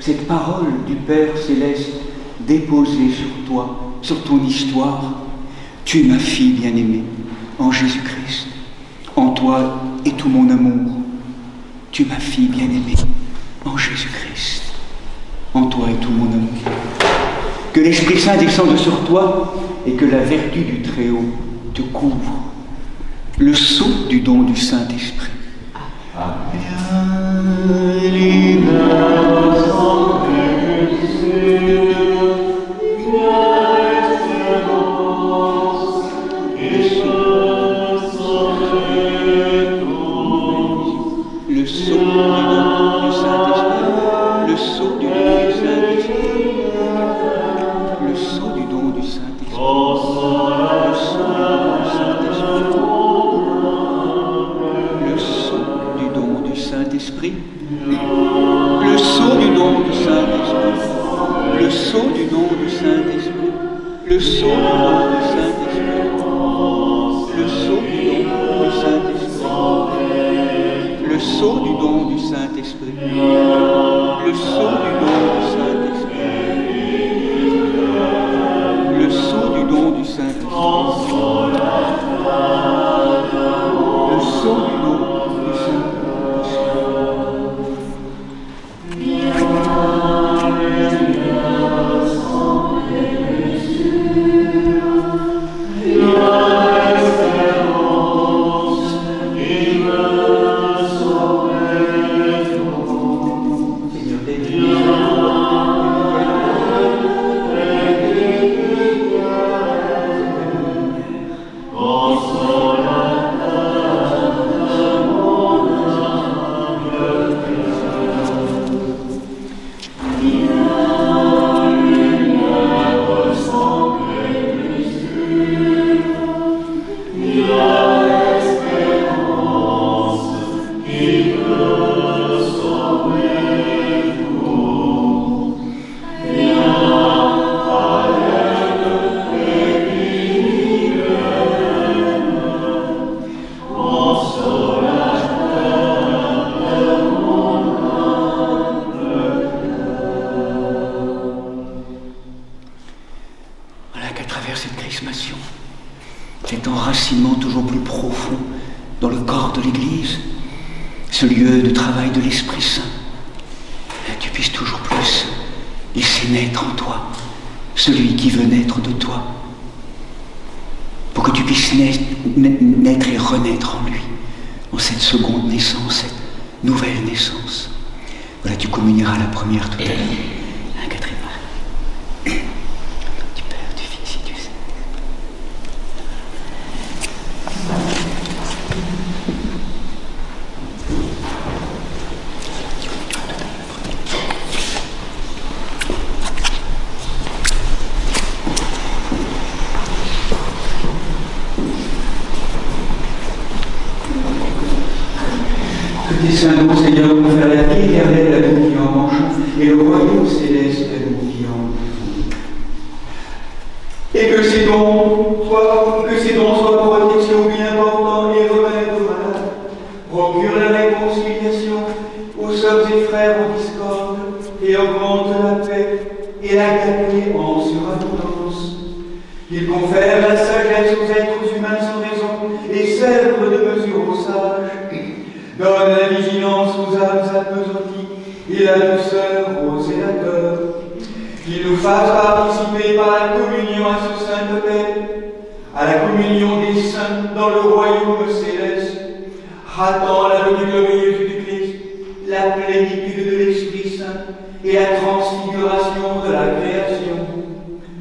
Cette parole du Père céleste déposée sur toi, sur ton histoire, tu es ma fille bien-aimée en Jésus-Christ. En toi est tout mon amour. Tu es ma fille bien-aimée en Jésus-Christ. En toi est tout mon amour. Que l'Esprit Saint descende sur toi et que la vertu du Très-Haut te couvre. Le sceau du don du Saint-Esprit. cet enracinement toujours plus profond dans le corps de l'Église, ce lieu de travail de l'Esprit Saint, tu puisses toujours plus laisser naître en toi celui qui veut naître de toi, pour que tu puisses naître et renaître en lui, en cette seconde naissance, cette nouvelle naissance. Voilà, tu communieras la première tout à l'heure. Catherine Marie. Du Père, du Fils et du Saint. Que tes saints dons, Seigneur, pour faire la vie éternelle à nous qui en mangeons et le royaume céleste à nous qui en vivons. Et que ces dons soient protection bien portants et remède aux malades, procure la réconciliation aux sœurs et frères en discorde et augmente la paix et la qualité en surabondance. Qu'il confère la sagesse aux êtres humains sans raison sèvres de mesure aux sages. Donne la vigilance aux âmes appesanties et la douceur aux zélateurs. Qu'il nous fasse participer par la communion à ce saint baptême, à la communion des saints dans le royaume céleste, ratant la venue glorieuse du Christ, la plénitude de l'Esprit Saint et la transfiguration de la création.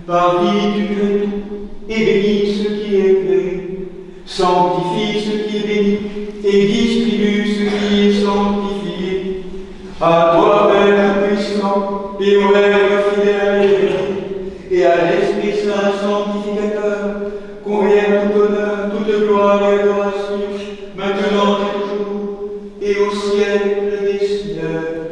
Par qui tu crées tout, et bénis ce qui est créé, sanctifie ce qui est béni, et distribue ce qui est sanctifié. À toi, Père puissant, et au Père fidèle et à l'Esprit Saint sanctificateur, convienne tout honneur, toute gloire et adoration, maintenant et toujours, et au siècle des siècles.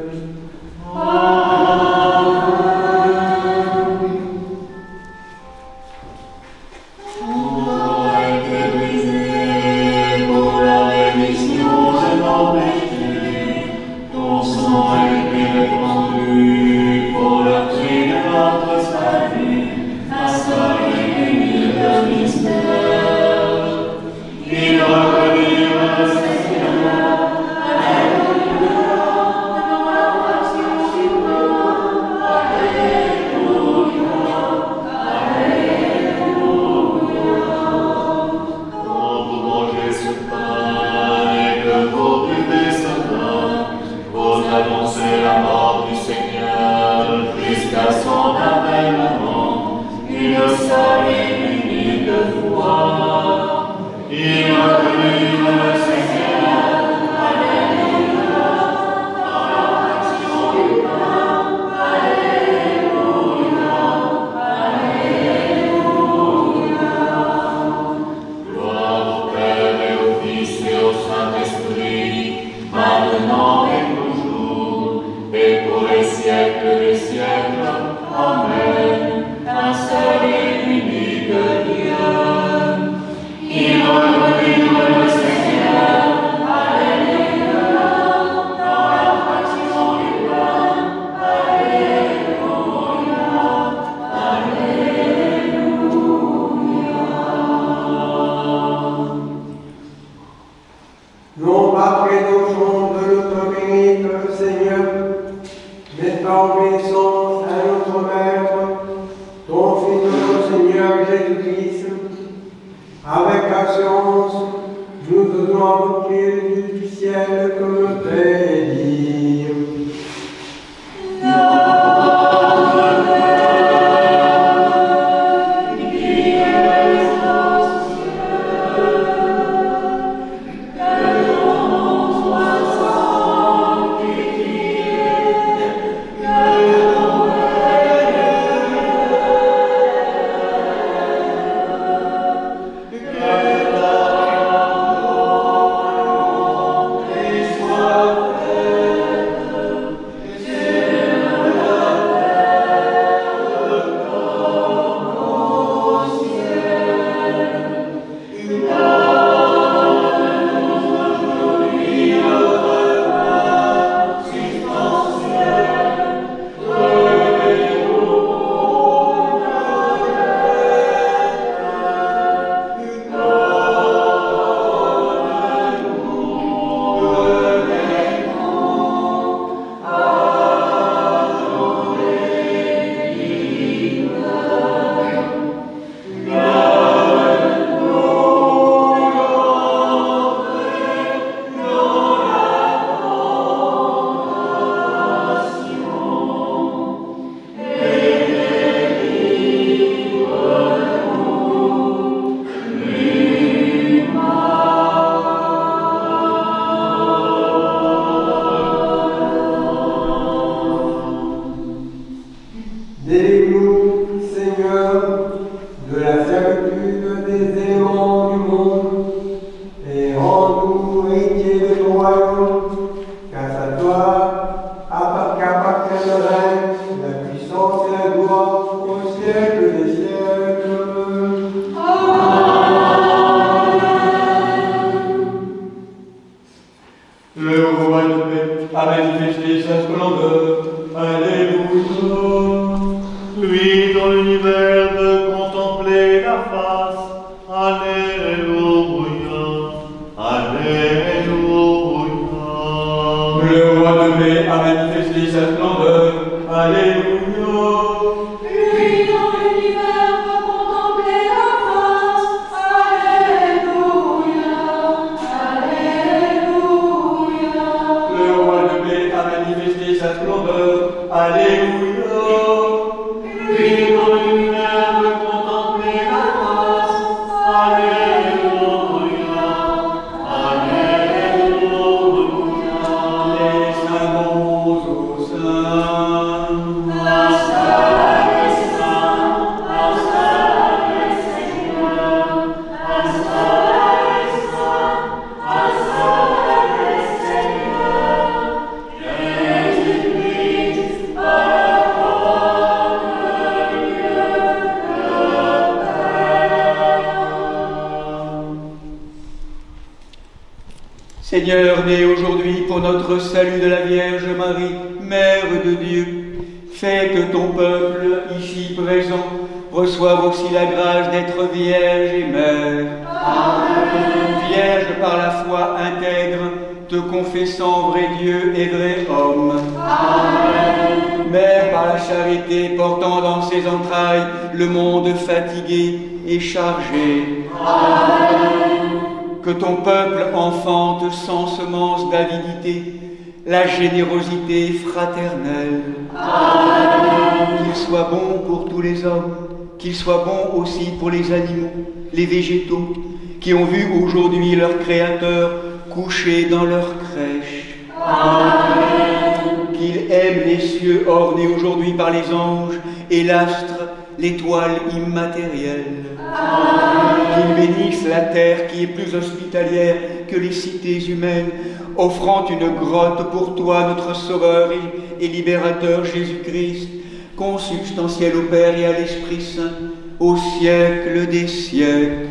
Lui dans l'univers de contempler la face. Alléluia. Alléluia. Lui dans l'univers peut contempler la face. Alléluia. Alléluia. Le roi de paix a manifesté sa splendeur. Alléluia. Lui dans l'univers peut contempler la face. Alléluia. Alléluia. Les saints vont aux saints. La seule est saint, la seule est Seigneur, la seule est saint, la seule est Seigneur. Jésus-Christ, par le Dieu, le Père. Seigneur, né aujourd'hui pour notre salut de la Vierge Marie, Mère de Dieu, fais que ton peuple, ici présent, reçoive aussi la grâce d'être vierge et mère. Amen. Vierge par la foi intègre, te confessant vrai Dieu et vrai homme. Amen. Mère par la charité, portant dans ses entrailles le monde fatigué et chargé. Amen. Que ton peuple enfante sans semence d'avidité la générosité fraternelle. Amen. Qu'il soit bon pour tous les hommes, qu'il soit bon aussi pour les animaux, les végétaux, qui ont vu aujourd'hui leur Créateur couché dans leur crèche. Amen. Qu'il aime les cieux ornés aujourd'hui par les anges et l'astre, l'étoile immatérielle. Qu'il bénisse la terre qui est plus hospitalière que les cités humaines, offrant une grotte pour toi, notre Sauveur et Libérateur Jésus-Christ, consubstantiel au Père et à l'Esprit Saint, au siècle des siècles.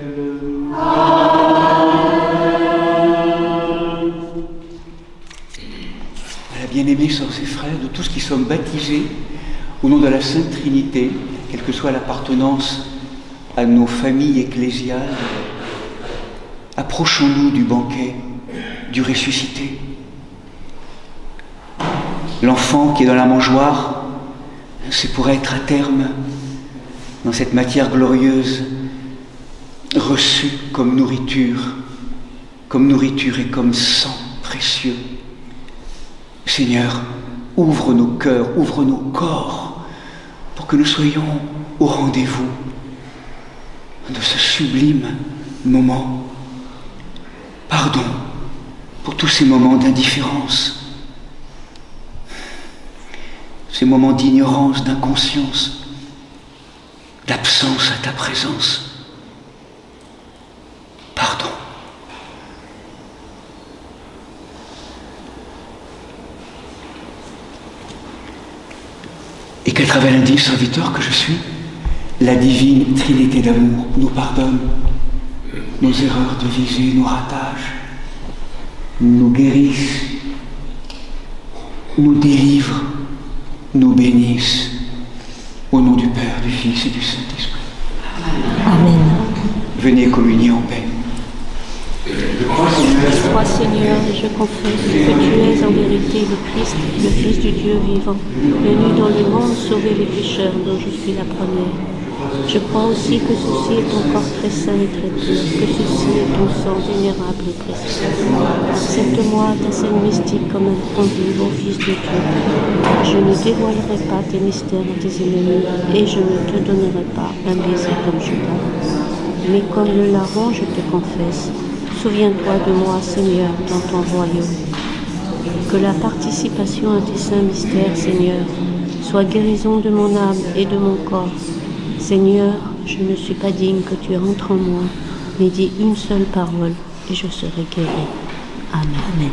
Voilà, bien-aimés sœurs et frères, de tous qui sommes baptisés au nom de la Sainte Trinité, quelle que soit l'appartenance à nos familles ecclésiales, approchons-nous du banquet du ressuscité. L'enfant qui est dans la mangeoire, c'est pour être à terme dans cette matière glorieuse, reçu comme nourriture et comme sang précieux. Seigneur, ouvre nos cœurs, ouvre nos corps, pour que nous soyons au rendez-vous de ce sublime moment. Pardon pour tous ces moments d'indifférence, ces moments d'ignorance, d'inconscience, d'absence à ta présence. Pardon. Et qu'à travers l'indigne serviteur que je suis, la divine Trinité d'amour nous pardonne nos erreurs de visée, nos ratages, nous guérisse, nous délivre, nous bénisse, au nom du Père, du Fils et du Saint-Esprit. Amen. Venez communier en paix. Je crois, Seigneur, et je confesse que tu es en vérité le Christ, le Fils du Dieu vivant, venu dans le monde sauver les pécheurs, dont je suis la première. Je crois aussi que ceci est ton corps très saint et très pur, que ceci est ton sang vénérable et précieux. Accepte-moi ta scène mystique comme un convive au Fils de Dieu. Je ne dévoilerai pas tes mystères à tes ennemis, et je ne te donnerai pas un baiser comme Judas. Mais comme le larron, je te confesse, souviens-toi de moi, Seigneur, dans ton royaume. Que la participation à tes saints mystères, Seigneur, soit guérison de mon âme et de mon corps. Seigneur, je ne suis pas digne que tu entres en moi, mais dis une seule parole et je serai guéri. Amen. Amen.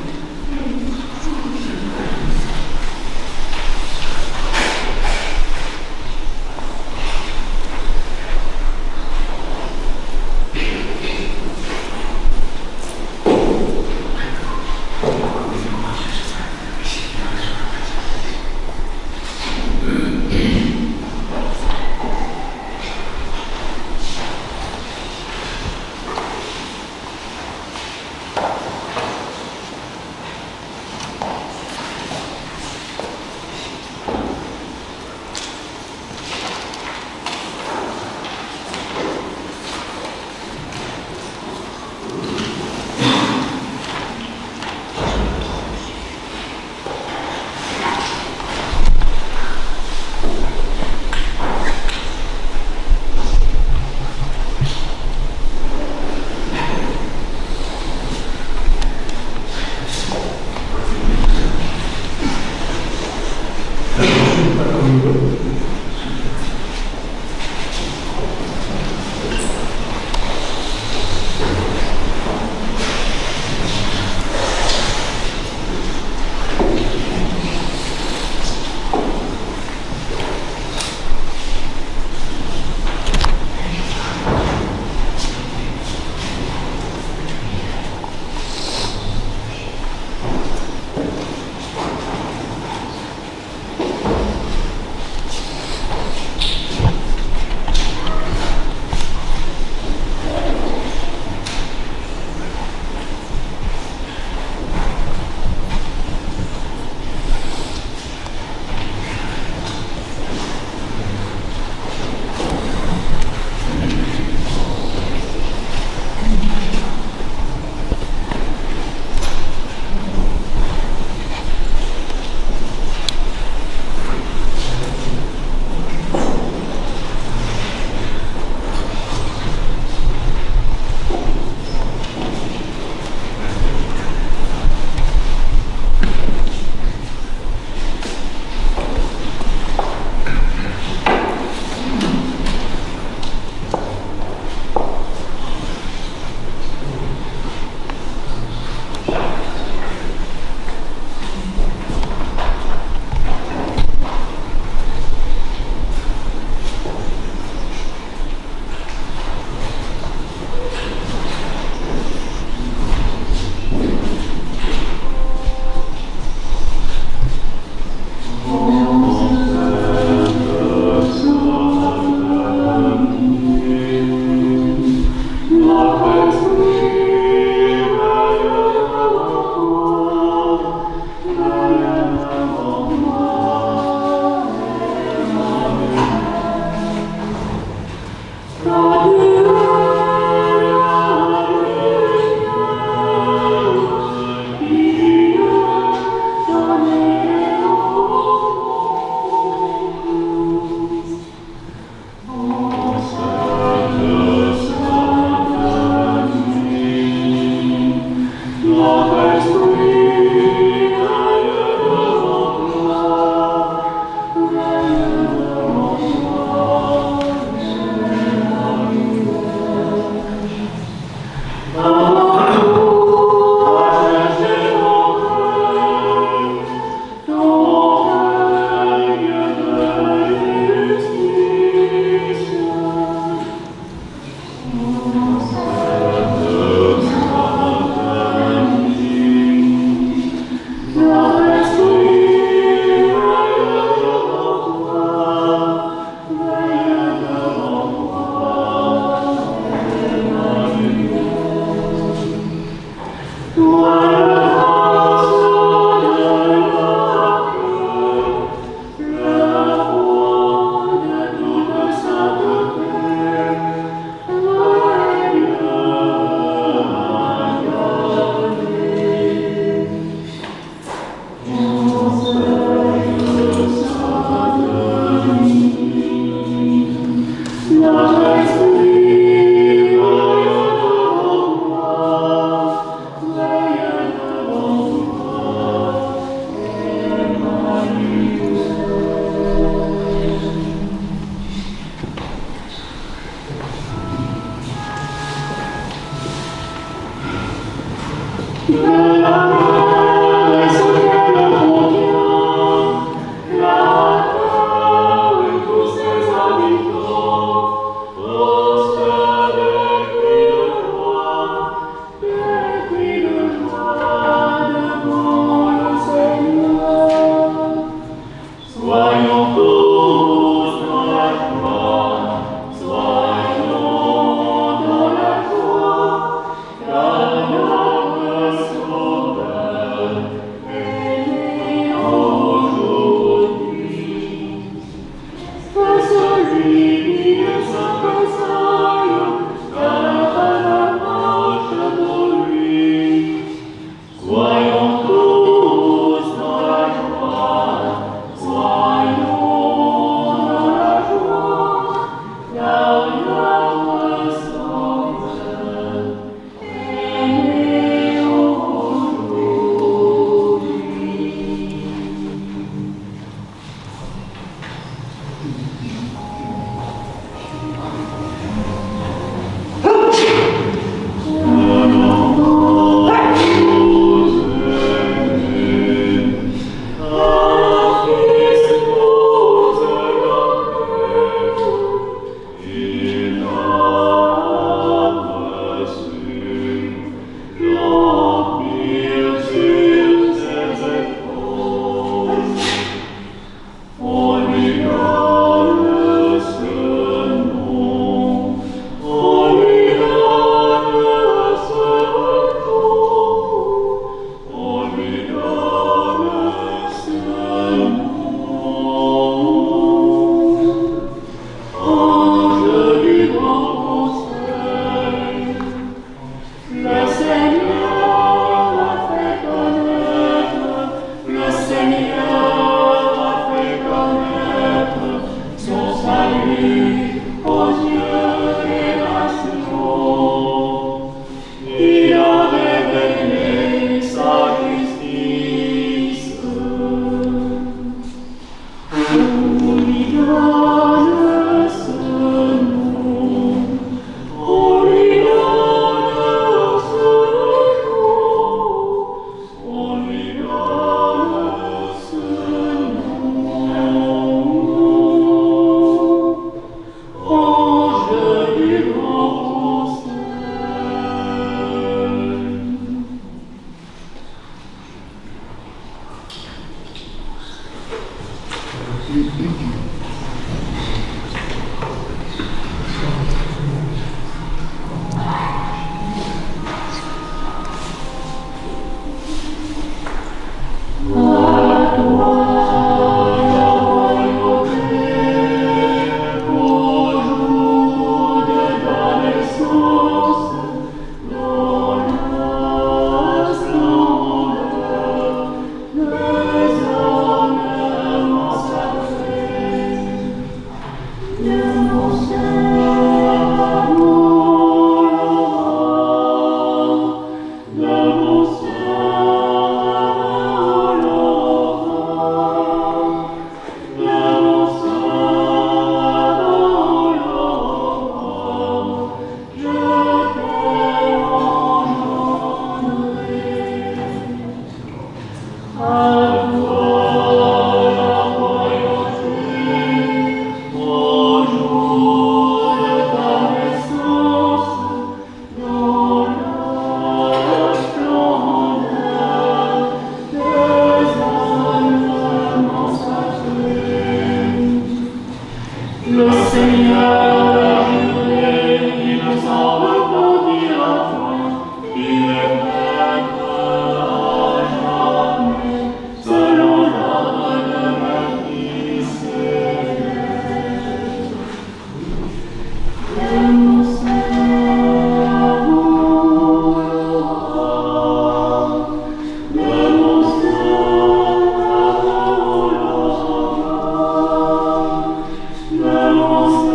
Vamos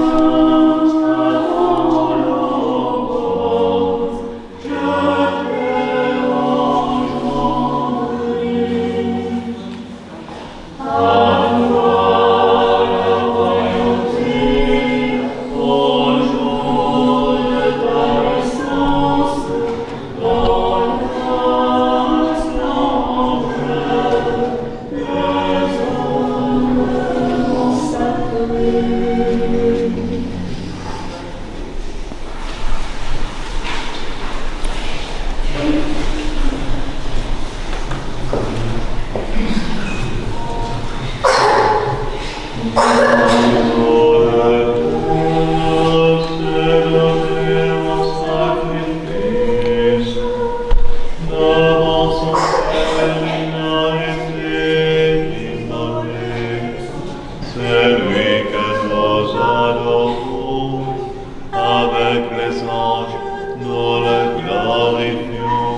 anges, nous le glorifions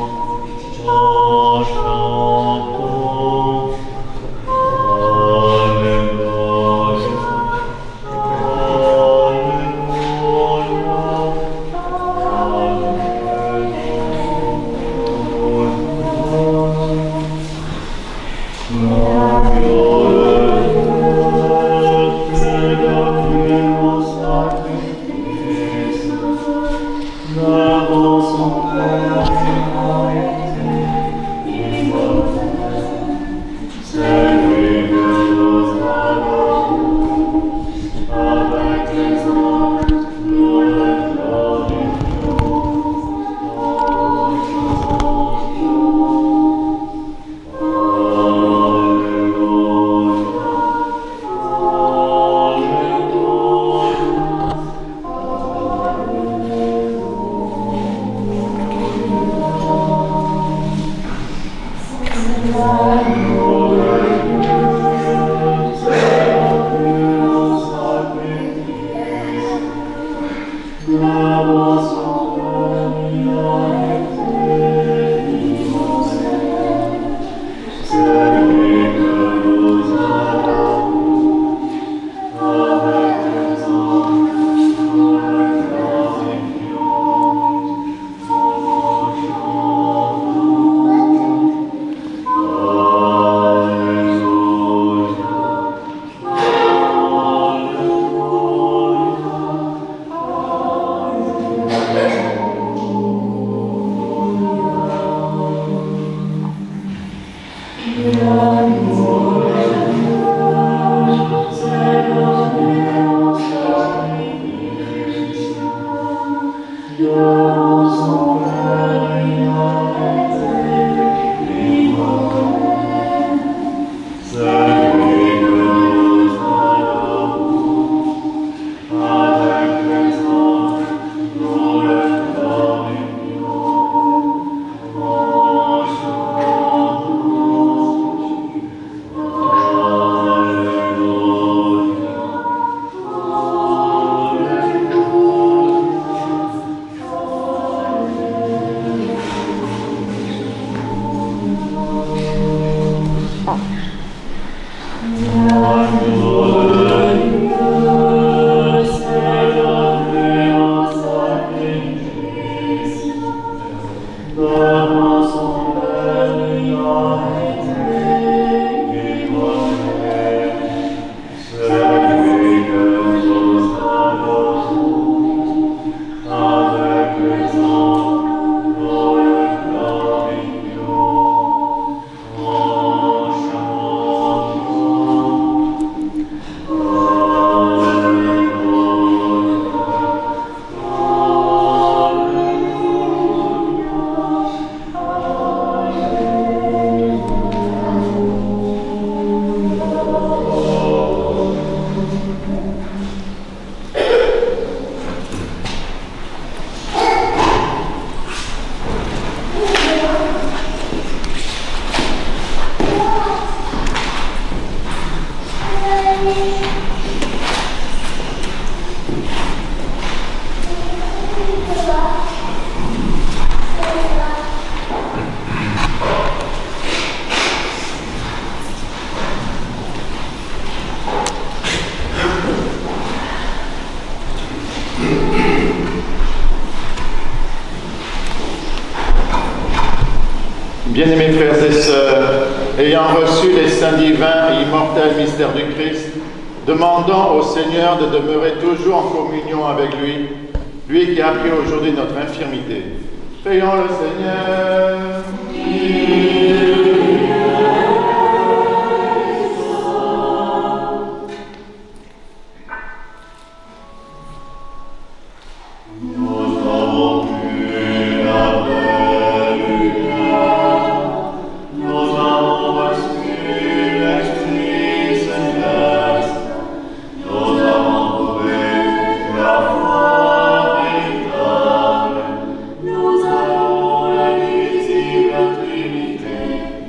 en chantant. Alléluia, Bien-aimés frères et sœurs, ayant reçu les saints divins et immortels mystères du Christ, demandons au Seigneur de demeurer toujours en communion avec lui, lui qui a pris aujourd'hui notre infirmité. Prions le Seigneur. Trinité.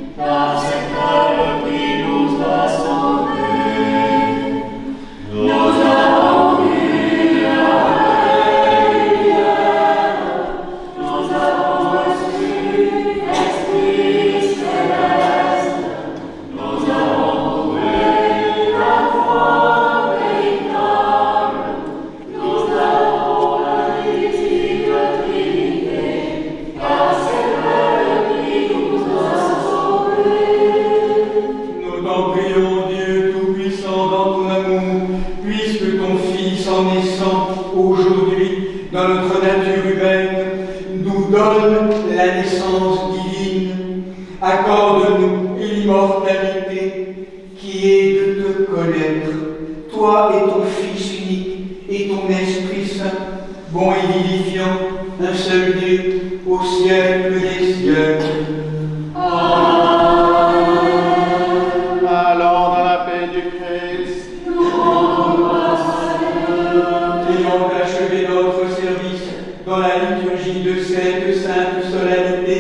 s'en naissant aujourd'hui dans notre nature humaine, nous donne la naissance divine. Accorde-nous l'immortalité qui est de te connaître, toi et ton Fils unique et ton Esprit Saint, bon et vivifiant, un seul Dieu, au siècle des siècles. Allons dans la paix du Christ. Ayant achevé notre service dans la liturgie de cette sainte solennité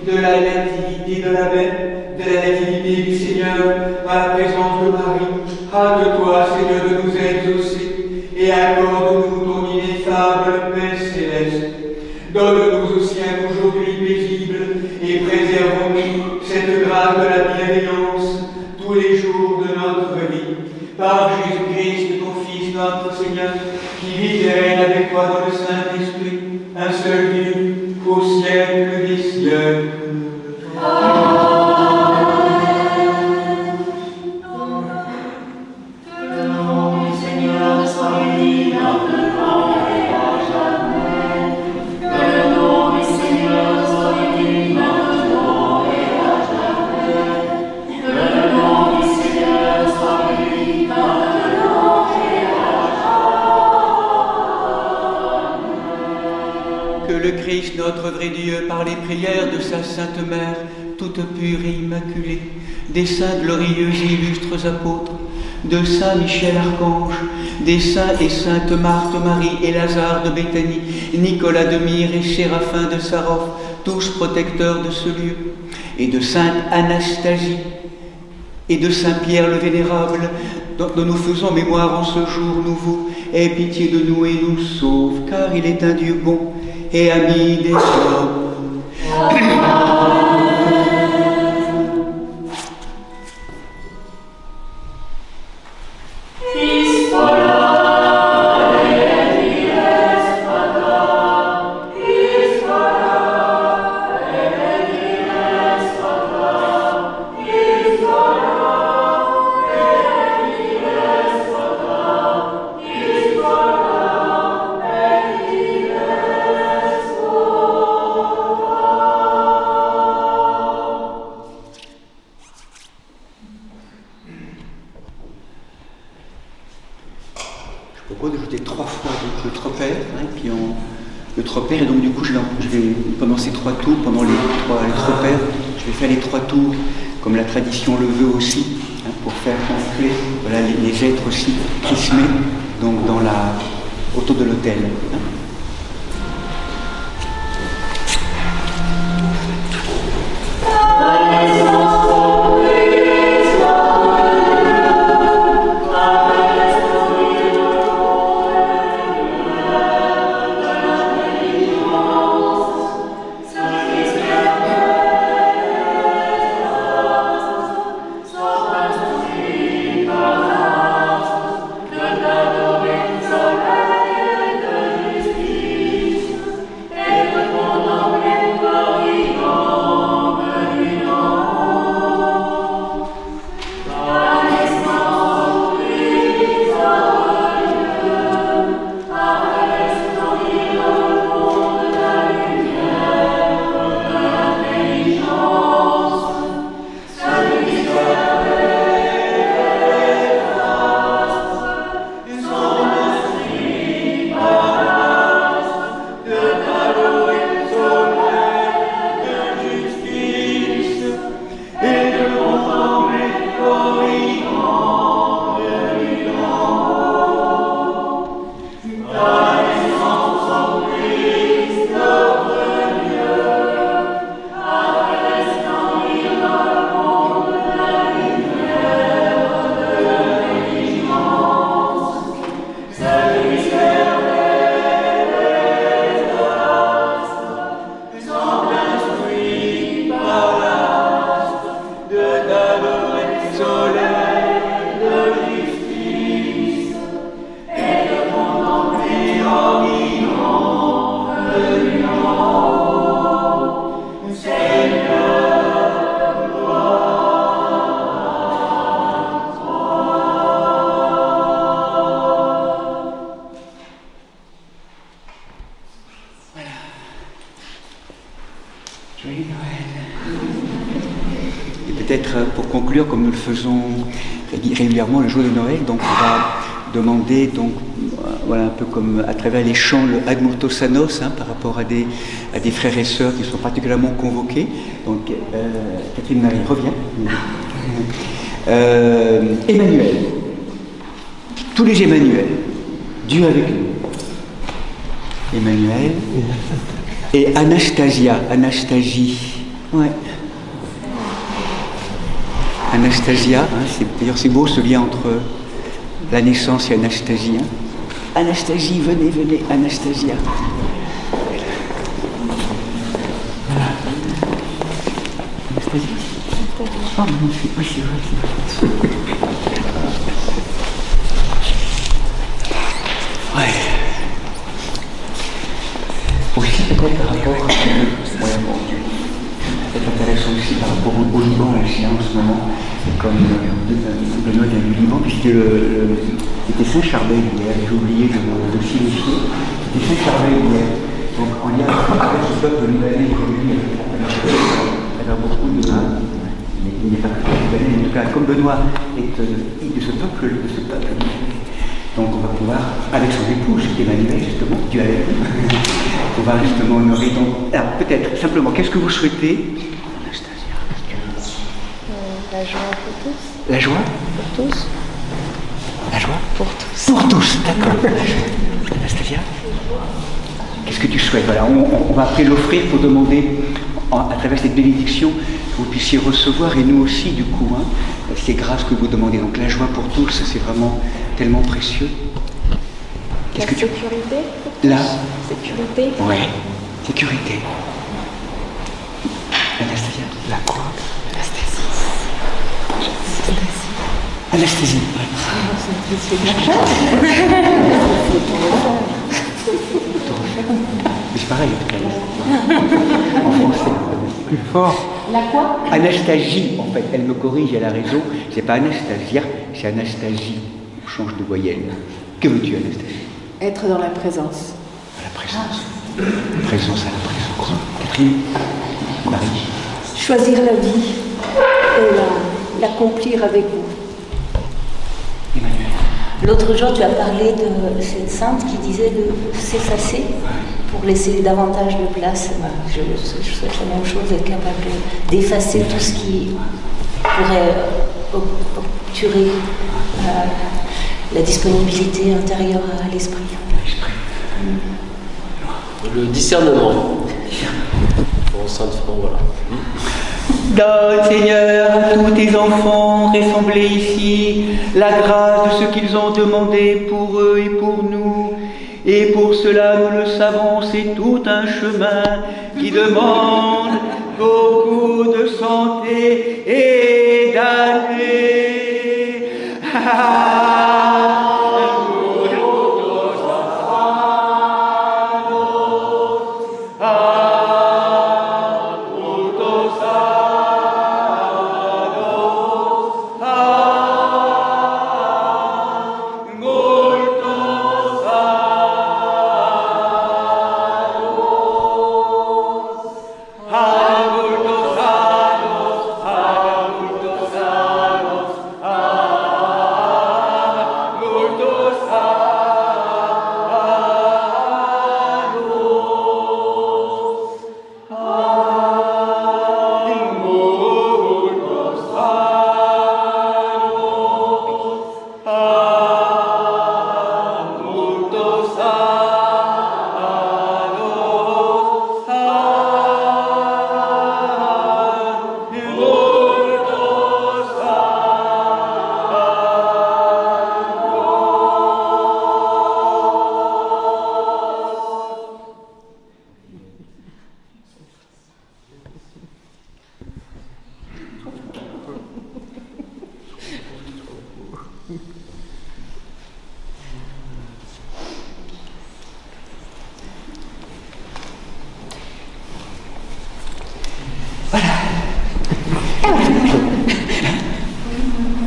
de la nativité du Seigneur, à la présence de Marie, hâte-toi, Seigneur, de nous exaucer et accorde-nous ton ineffable paix céleste. Donne-nous aussi un aujourd'hui paisible et préservons-nous cette grâce de la bienveillance tous les jours de notre vie. Par Jésus-Christ, ton Fils, notre Seigneur, qui vit et règne avec toi dans le Saint-Esprit, un seul Dieu, au siècle des siècles. Le Christ, notre vrai Dieu, par les prières de sa Sainte Mère, toute pure et immaculée, des saints glorieux et illustres apôtres, de saint Michel Archange, des saints et saintes Marthe Marie et Lazare de Béthanie, Nicolas de Myre et Séraphin de Sarov, tous protecteurs de ce lieu, et de sainte Anastasie et de saint Pierre le Vénérable, dont nous faisons mémoire en ce jour nouveau. Aie pitié de nous et nous sauve, car il est un Dieu bon et ami des hommes. Je propose d'ajouter 3 fois le tropère, hein, puis le tropère, et donc du coup je vais pendant ces 3 tours, pendant les tropères, je vais faire les 3 tours comme la tradition le veut aussi, hein, pour faire entrer voilà, les êtres aussi chrismés donc autour de l'autel. Hein. pour conclure, comme nous le faisons régulièrement le jour de Noël, donc on va demander, donc, voilà, un peu comme à travers les chants, le Ad Multos Annos, par rapport à des frères et sœurs qui sont particulièrement convoqués. Donc, Catherine Marie, reviens. Emmanuel. Tous les Emmanuel. Dieu avec nous. Emmanuel. Et Anastasia. Anastasie. Ouais. Anastasia, d'ailleurs c'est beau ce lien entre la naissance et Anastasie. Anastasie, venez, venez, Anastasia. Anastasie. Oh, magnifique, oui, c'est vrai, c'est vrai. Ouais. Aussi peut-être par rapport à... C'est intéressant aussi par rapport au Liban aussi, en ce moment, comme le Noël du Liban, puisque c'était Saint-Charbel hier, j'ai oublié de le signifier, c'était Saint-Charbel hier. Donc en lien avec ce peuple libanais connu, alors beaucoup de... il n'est pas libanais, en tout cas, comme Benoît est de ce peuple, donc on va pouvoir, avec son épouse, Emmanuel justement, Dieu avec nous, on va justement honorer. Donc, alors peut-être simplement, qu'est-ce que vous souhaitez, Anastasia? La joie pour tous. La joie? Pour tous. La joie? Pour tous. Pour tous, d'accord. Anastasia? Qu'est-ce que tu souhaites? Voilà, on va après l'offrir pour demander, à travers cette bénédiction, que vous puissiez recevoir, et nous aussi, du coup, ces grâces que vous demandez. Donc la joie pour tous, c'est vraiment tellement précieux. Qu'est-ce que sécurité pour tous. La sécurité. Oui, sécurité. Anastasia, la quoi? Anastasie. C'est pareil, en français. Plus fort. La quoi? Anastasie, en fait, elle me corrige, elle a raison. C'est pas Anastasia, c'est Anastasie. On change de voyelle. Que veux-tu, Anastasie? Être dans la présence. À la présence. Présence à la présence. Catherine, Marie. Choisir la vie et l'accomplir avec vous. Emmanuel. L'autre jour, tu as parlé de cette sainte qui disait de s'effacer pour laisser davantage de place. Je souhaite la même chose, être capable d'effacer tout ce qui pourrait obturer la disponibilité intérieure à l'esprit. Le discernement. Pour Sainte Franc, voilà. Donne, Seigneur, à tous tes enfants rassemblés ici, la grâce de ce qu'ils ont demandé pour eux et pour nous. Et pour cela, nous le savons, c'est tout un chemin qui demande beaucoup de santé et d'année.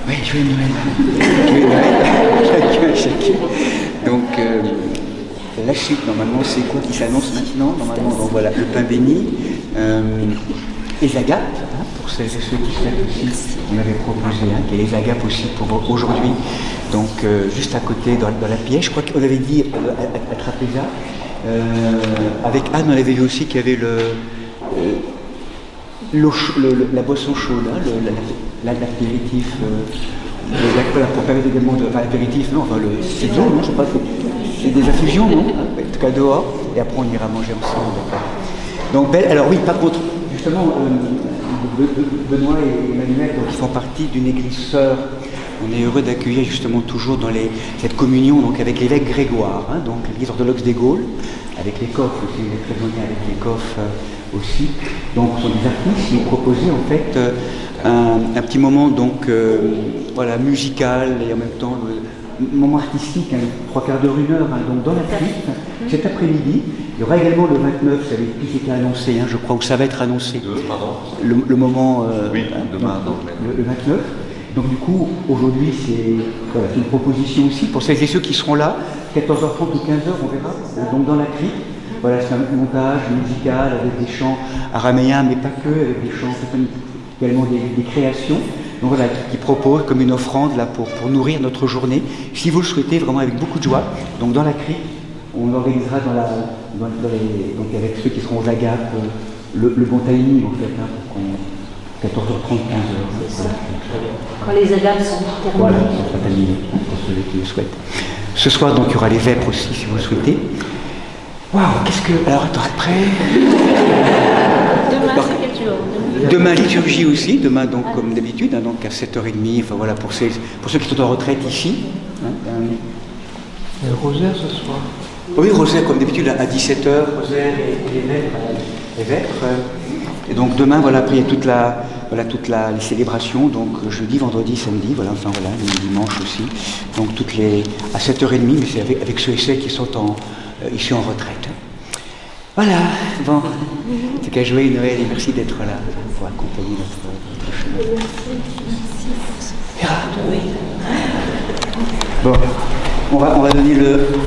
Oui, joyeux Noël. Joyeux Noël. Donc, la suite, normalement, c'est quoi qui s'annonce maintenant? Normalement, donc voilà, le pain béni, et Zagat, pour celles et ceux qui souhaitent aussi. On avait proposé, hein, qu'il y ait les agapes aussi pour aujourd'hui. Donc juste à côté, dans la pièce, je crois qu'on avait dit à Trapeza, avec Anne, on avait vu aussi qu'il y avait la boisson chaude, hein, l'apéritif, pour permettre également l'apéritif, non, enfin c'est de l'eau, non, je sais pas, c'est des infusions, non, en tout cas dehors, et après on ira manger ensemble. Donc belle, alors oui, par contre, justement, Benoît et Emmanuel, donc, ils font partie d'une église sœur. On est heureux d'accueillir justement toujours dans cette communion donc, avec l'évêque Grégoire, hein, donc l'église orthodoxe des Gaules, avec les coffres aussi, les trésoriers avec les coffres aussi. Donc ce sont des artistes qui ont proposé en fait un petit moment donc voilà, musical et en même temps moment artistique, hein, 3/4 d'heure, 1 heure, hein, donc dans la crypte, cet après-midi. Il y aura également le 29, ça avait plus été annoncé, hein, je crois, où ça va être annoncé. Le moment. Oui, demain. Le 29. Donc du coup, aujourd'hui, c'est voilà, une proposition aussi pour celles et ceux qui seront là, 14h30 ou 15h, on verra. Donc dans la crypte, voilà, c'est un montage musical avec des chants araméens, mais pas que, avec des chants, également des créations. Donc voilà, qui propose comme une offrande là, pour nourrir notre journée, si vous le souhaitez, vraiment avec beaucoup de joie. Donc dans la crypte, on organisera donc avec ceux qui seront aux agapes, le bon timing en fait, hein, pour qu'on 14h30, 15h. C'est ça. Quand les agapes sont terminées. Voilà, sont terminées, pour ceux qui le souhaitent. Ce soir, donc, il y aura les vêpres aussi, si vous le souhaitez. Waouh, qu'est-ce que... Alors, attends, après... Demain, c'est quel jour? Demain, liturgie aussi. Demain, donc, comme d'habitude, hein, donc à 7h30. Enfin, voilà, pour ceux qui sont en retraite ici. Hein, et le rosaire ce soir. Oui, rosaire, comme d'habitude, à 17h. Rosaire et les vêpres. Et donc demain, voilà, après il y a toutes les célébrations, donc jeudi, vendredi, samedi, voilà, enfin voilà, le dimanche aussi. Donc à 7h30, mais c'est avec ceux et celles qui sont ici en retraite. Voilà, bon, en tout cas, joyeux Noël et merci d'être là pour accompagner notre chemin. Bon, on va donner le...